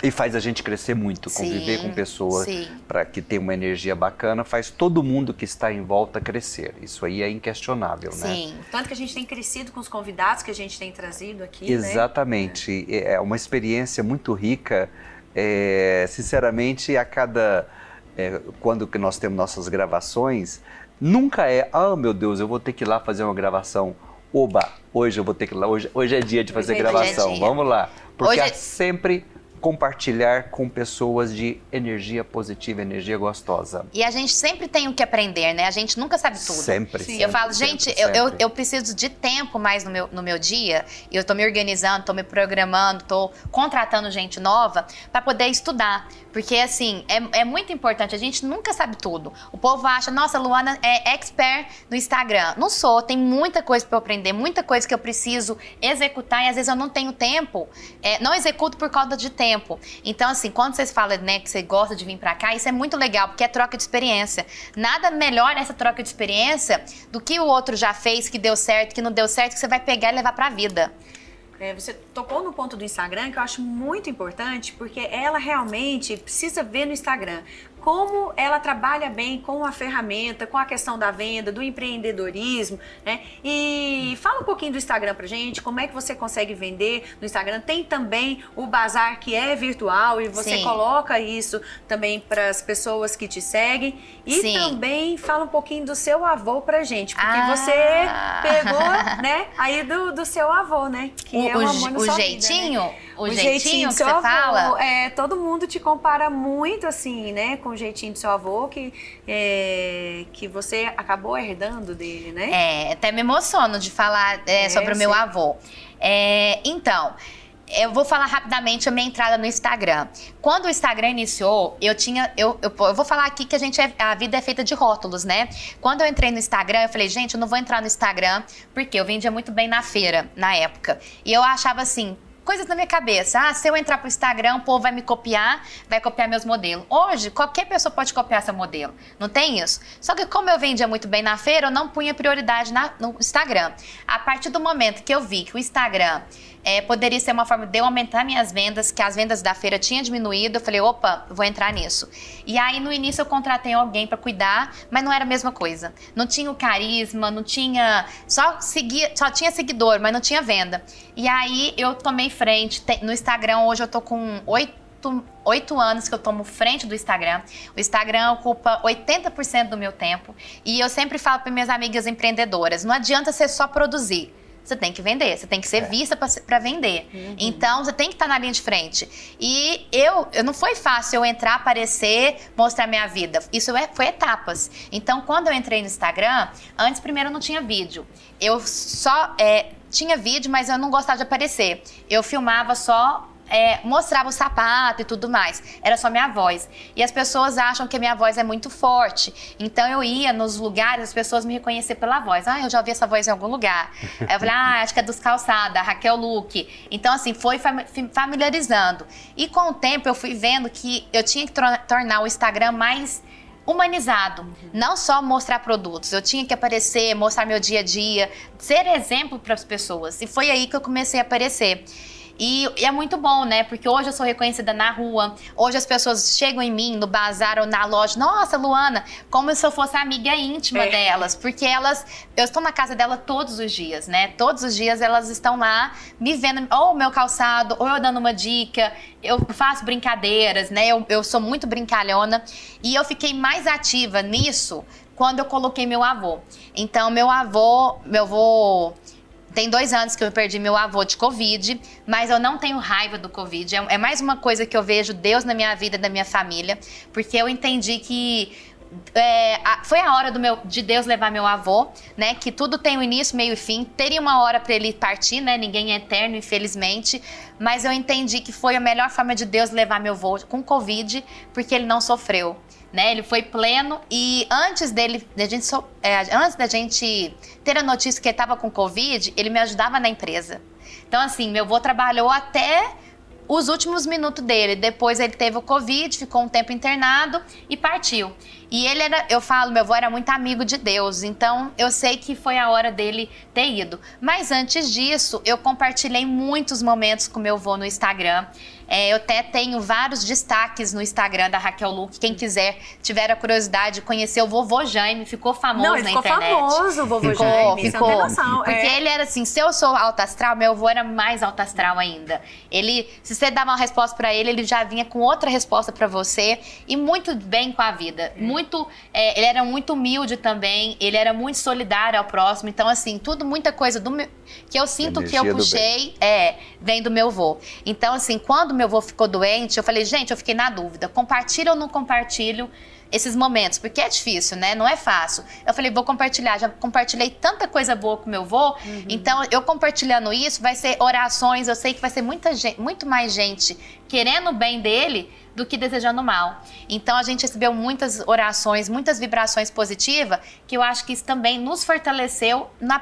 E faz a gente crescer muito, conviver com pessoas para que tenha uma energia bacana, faz todo mundo que está em volta crescer. Isso aí é inquestionável, né? Sim. Tanto que a gente tem crescido com os convidados que a gente tem trazido aqui, Exatamente. Né? É uma experiência muito rica. Sinceramente, quando que nós temos nossas gravações, nunca meu Deus, eu vou ter que ir lá fazer uma gravação. Oba, hoje eu vou ter que ir lá, hoje é dia de fazer gravação, vamos lá. Porque é sempre compartilhar com pessoas de energia positiva, energia gostosa. E a gente sempre tem o que aprender, né? A gente nunca sabe tudo. Sempre. Eu falo, gente, eu preciso de tempo mais no meu dia. Eu tô me organizando, tô me programando, tô contratando gente nova para poder estudar. Porque, assim, é muito importante. A gente nunca sabe tudo. O povo acha, nossa, Luana é expert no Instagram. Não sou, tem muita coisa para eu aprender, muita coisa que eu preciso executar e às vezes eu não tenho tempo. Não executo por causa de tempo. Então, assim, quando vocês falam, né, que você gosta de vir pra cá, isso é muito legal, porque é troca de experiência. Nada melhor nessa troca de experiência do que o outro já fez, que deu certo, que não deu certo, que você vai pegar e levar pra vida. Você tocou no ponto do Instagram, que eu acho muito importante, porque ela realmente precisa ver no Instagram como ela trabalha bem com a ferramenta, com a questão da venda, do empreendedorismo, né? E fala um pouquinho do Instagram pra gente, como é que você consegue vender no Instagram. Tem também o bazar que é virtual e você coloca isso também para as pessoas que te seguem. E também fala um pouquinho do seu avô pra gente, porque você pegou, né, aí do seu avô, né? Que é um amor na sua jeitinho. vida, né? O jeitinho que você fala? Todo mundo te compara muito, assim, né? Com o jeitinho do seu avô, que você acabou herdando dele, né? Até me emociono de falar sobre o meu avô. Então, eu vou falar rapidamente a minha entrada no Instagram. Quando o Instagram iniciou, eu vou falar aqui que a vida é feita de rótulos, né? Quando eu entrei no Instagram, eu falei, gente, eu não vou entrar no Instagram, porque eu vendia muito bem na feira, na época. E eu achava assim, coisas na minha cabeça. Se eu entrar pro Instagram, o povo vai me copiar, vai copiar meus modelos. Hoje, qualquer pessoa pode copiar seu modelo. Não tem isso? Só que como eu vendia muito bem na feira, eu não punha prioridade no Instagram. A partir do momento que eu vi que o Instagram poderia ser uma forma de eu aumentar minhas vendas, que as vendas da feira tinham diminuído, eu falei, opa, vou entrar nisso. E aí, no início, eu contratei alguém para cuidar, mas não era a mesma coisa. Não tinha o carisma, não tinha... Só tinha seguidor, mas não tinha venda. E aí, eu tomei frente. No Instagram, hoje, eu tô com 8 anos que eu tomo frente do Instagram. O Instagram ocupa 80% do meu tempo. E eu sempre falo para minhas amigas empreendedoras, não adianta você só produzir. Você tem que vender, você tem que ser vista para vender. Uhum. Então, você tem que estar na linha de frente. E não foi fácil eu entrar, aparecer, mostrar minha vida. Isso foi etapas. Então, quando eu entrei no Instagram, antes, primeiro, não tinha vídeo. Eu só tinha vídeo, mas eu não gostava de aparecer. Eu filmava só... mostrava o sapato e tudo mais. Era só minha voz. E as pessoas acham que a minha voz é muito forte. Então eu ia nos lugares, as pessoas me reconheciam pela voz. Eu já ouvi essa voz em algum lugar. Aí eu falei, acho que é dos Calçada, Raquel Luque. Então assim, foi familiarizando. E com o tempo eu fui vendo que eu tinha que tornar o Instagram mais humanizado, não só mostrar produtos, eu tinha que aparecer, mostrar meu dia a dia, ser exemplo para as pessoas. E foi aí que eu comecei a aparecer. E é muito bom, né? Porque hoje eu sou reconhecida na rua, hoje as pessoas chegam em mim, no bazar ou na loja, nossa, Luana, como se eu fosse amiga íntima delas, porque eu estou na casa dela todos os dias, né? Todos os dias elas estão lá me vendo, ou o meu calçado, ou eu dando uma dica, eu faço brincadeiras, né? Eu sou muito brincalhona e eu fiquei mais ativa nisso quando eu coloquei meu avô. Então, meu avô... Tem 2 anos que eu perdi meu avô de Covid, mas eu não tenho raiva do Covid. É mais uma coisa que eu vejo Deus na minha vida, da minha família, porque eu entendi que foi a hora de Deus levar meu avô, né? Que tudo tem um início, meio e fim. Teria uma hora para ele partir, né? Ninguém é eterno, infelizmente. Mas eu entendi que foi a melhor forma de Deus levar meu avô com Covid, porque ele não sofreu. Né, ele foi pleno e antes da gente ter a notícia que ele estava com Covid, ele me ajudava na empresa. Então, assim, meu avô trabalhou até os últimos minutos dele. Depois ele teve o Covid, ficou um tempo internado e partiu. E meu avô era muito amigo de Deus, então eu sei que foi a hora dele ter ido. Mas antes disso, eu compartilhei muitos momentos com meu avô no Instagram. Eu até tenho vários destaques no Instagram da Raquel Luque. Quem tiver a curiosidade de conhecer o vovô Jaime, ficou famoso na internet. Ficou famoso o vovô Jaime, ficou. Você não tem noção. Porque ele era assim, se eu sou alto astral, meu avô era mais alto astral ainda. Se você dava uma resposta pra ele, ele já vinha com outra resposta pra você e muito bem com a vida. Ele era muito humilde também, ele era muito solidário ao próximo. Então, assim, muita coisa que eu sinto que eu puxei vem do meu avô. Então, assim, quando meu avô ficou doente, eu falei, gente, eu fiquei na dúvida, compartilho ou não compartilho esses momentos? Porque é difícil, né? Não é fácil. Eu falei, vou compartilhar. Já compartilhei tanta coisa boa com meu avô, então eu compartilhando isso, vai ser orações, eu sei que vai ser muito mais gente querendo o bem dele do que desejando mal. Então a gente recebeu muitas orações, muitas vibrações positivas, que eu acho que isso também nos fortaleceu na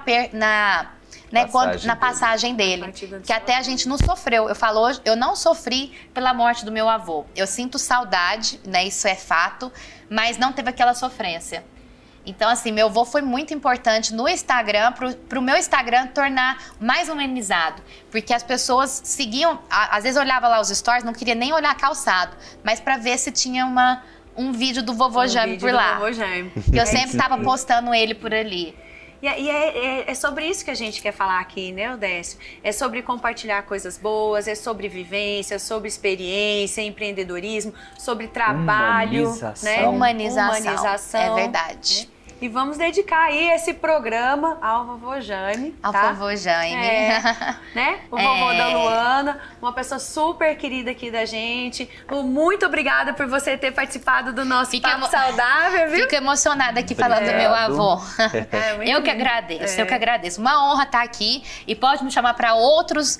passagem dele, que até a gente não sofreu. Eu falo hoje, eu não sofri pela morte do meu avô. Eu sinto saudade, né? Isso é fato, mas não teve aquela sofrência. Então, assim, meu avô foi muito importante no Instagram, pro meu Instagram tornar mais humanizado. Porque as pessoas seguiam, às vezes olhava lá os stories, não queria nem olhar calçado, mas para ver se tinha um vídeo do vovô Jaime por lá. Que eu sempre estava postando ele por ali. E é sobre isso que a gente quer falar aqui, né, Odécio? É sobre compartilhar coisas boas, é sobre vivência, sobre experiência, empreendedorismo, sobre trabalho, humanização. Né? Humanização. É verdade. E vamos dedicar aí esse programa ao vovô Jane. Ao tá? vovô Jane. Né? O vovô da Luana, uma pessoa super querida aqui da gente. Muito obrigada por você ter participado do nosso Papo Saudável, viu? Fico emocionada aqui falando do meu avô. Eu que agradeço. Uma honra estar aqui e pode me chamar para outros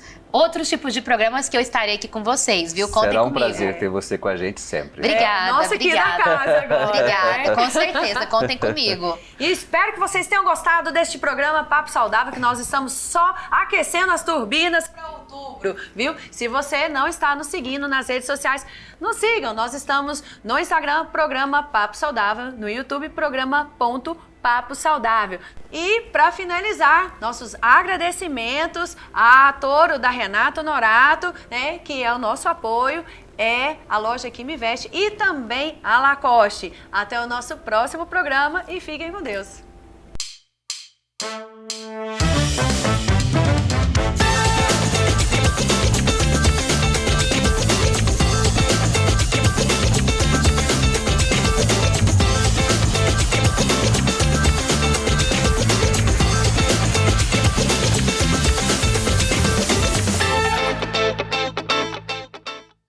tipos de programas que eu estarei aqui com vocês, viu? Contem Será um comigo. prazer ter você com a gente sempre. Obrigada, Nossa, aqui na casa agora. Obrigada, com certeza. Contem comigo. E espero que vocês tenham gostado deste programa Papo Saudável, que nós estamos só aquecendo as turbinas para outubro, viu? Se você não está nos seguindo nas redes sociais, nos sigam. Nós estamos no Instagram, programa Papo Saudável, no YouTube, programa.papo saudável. E para finalizar, nossos agradecimentos a Toro da Renata Honorato, né, que é o nosso apoio, é a loja que me veste e também a Lacoste. Até o nosso próximo programa e fiquem com Deus.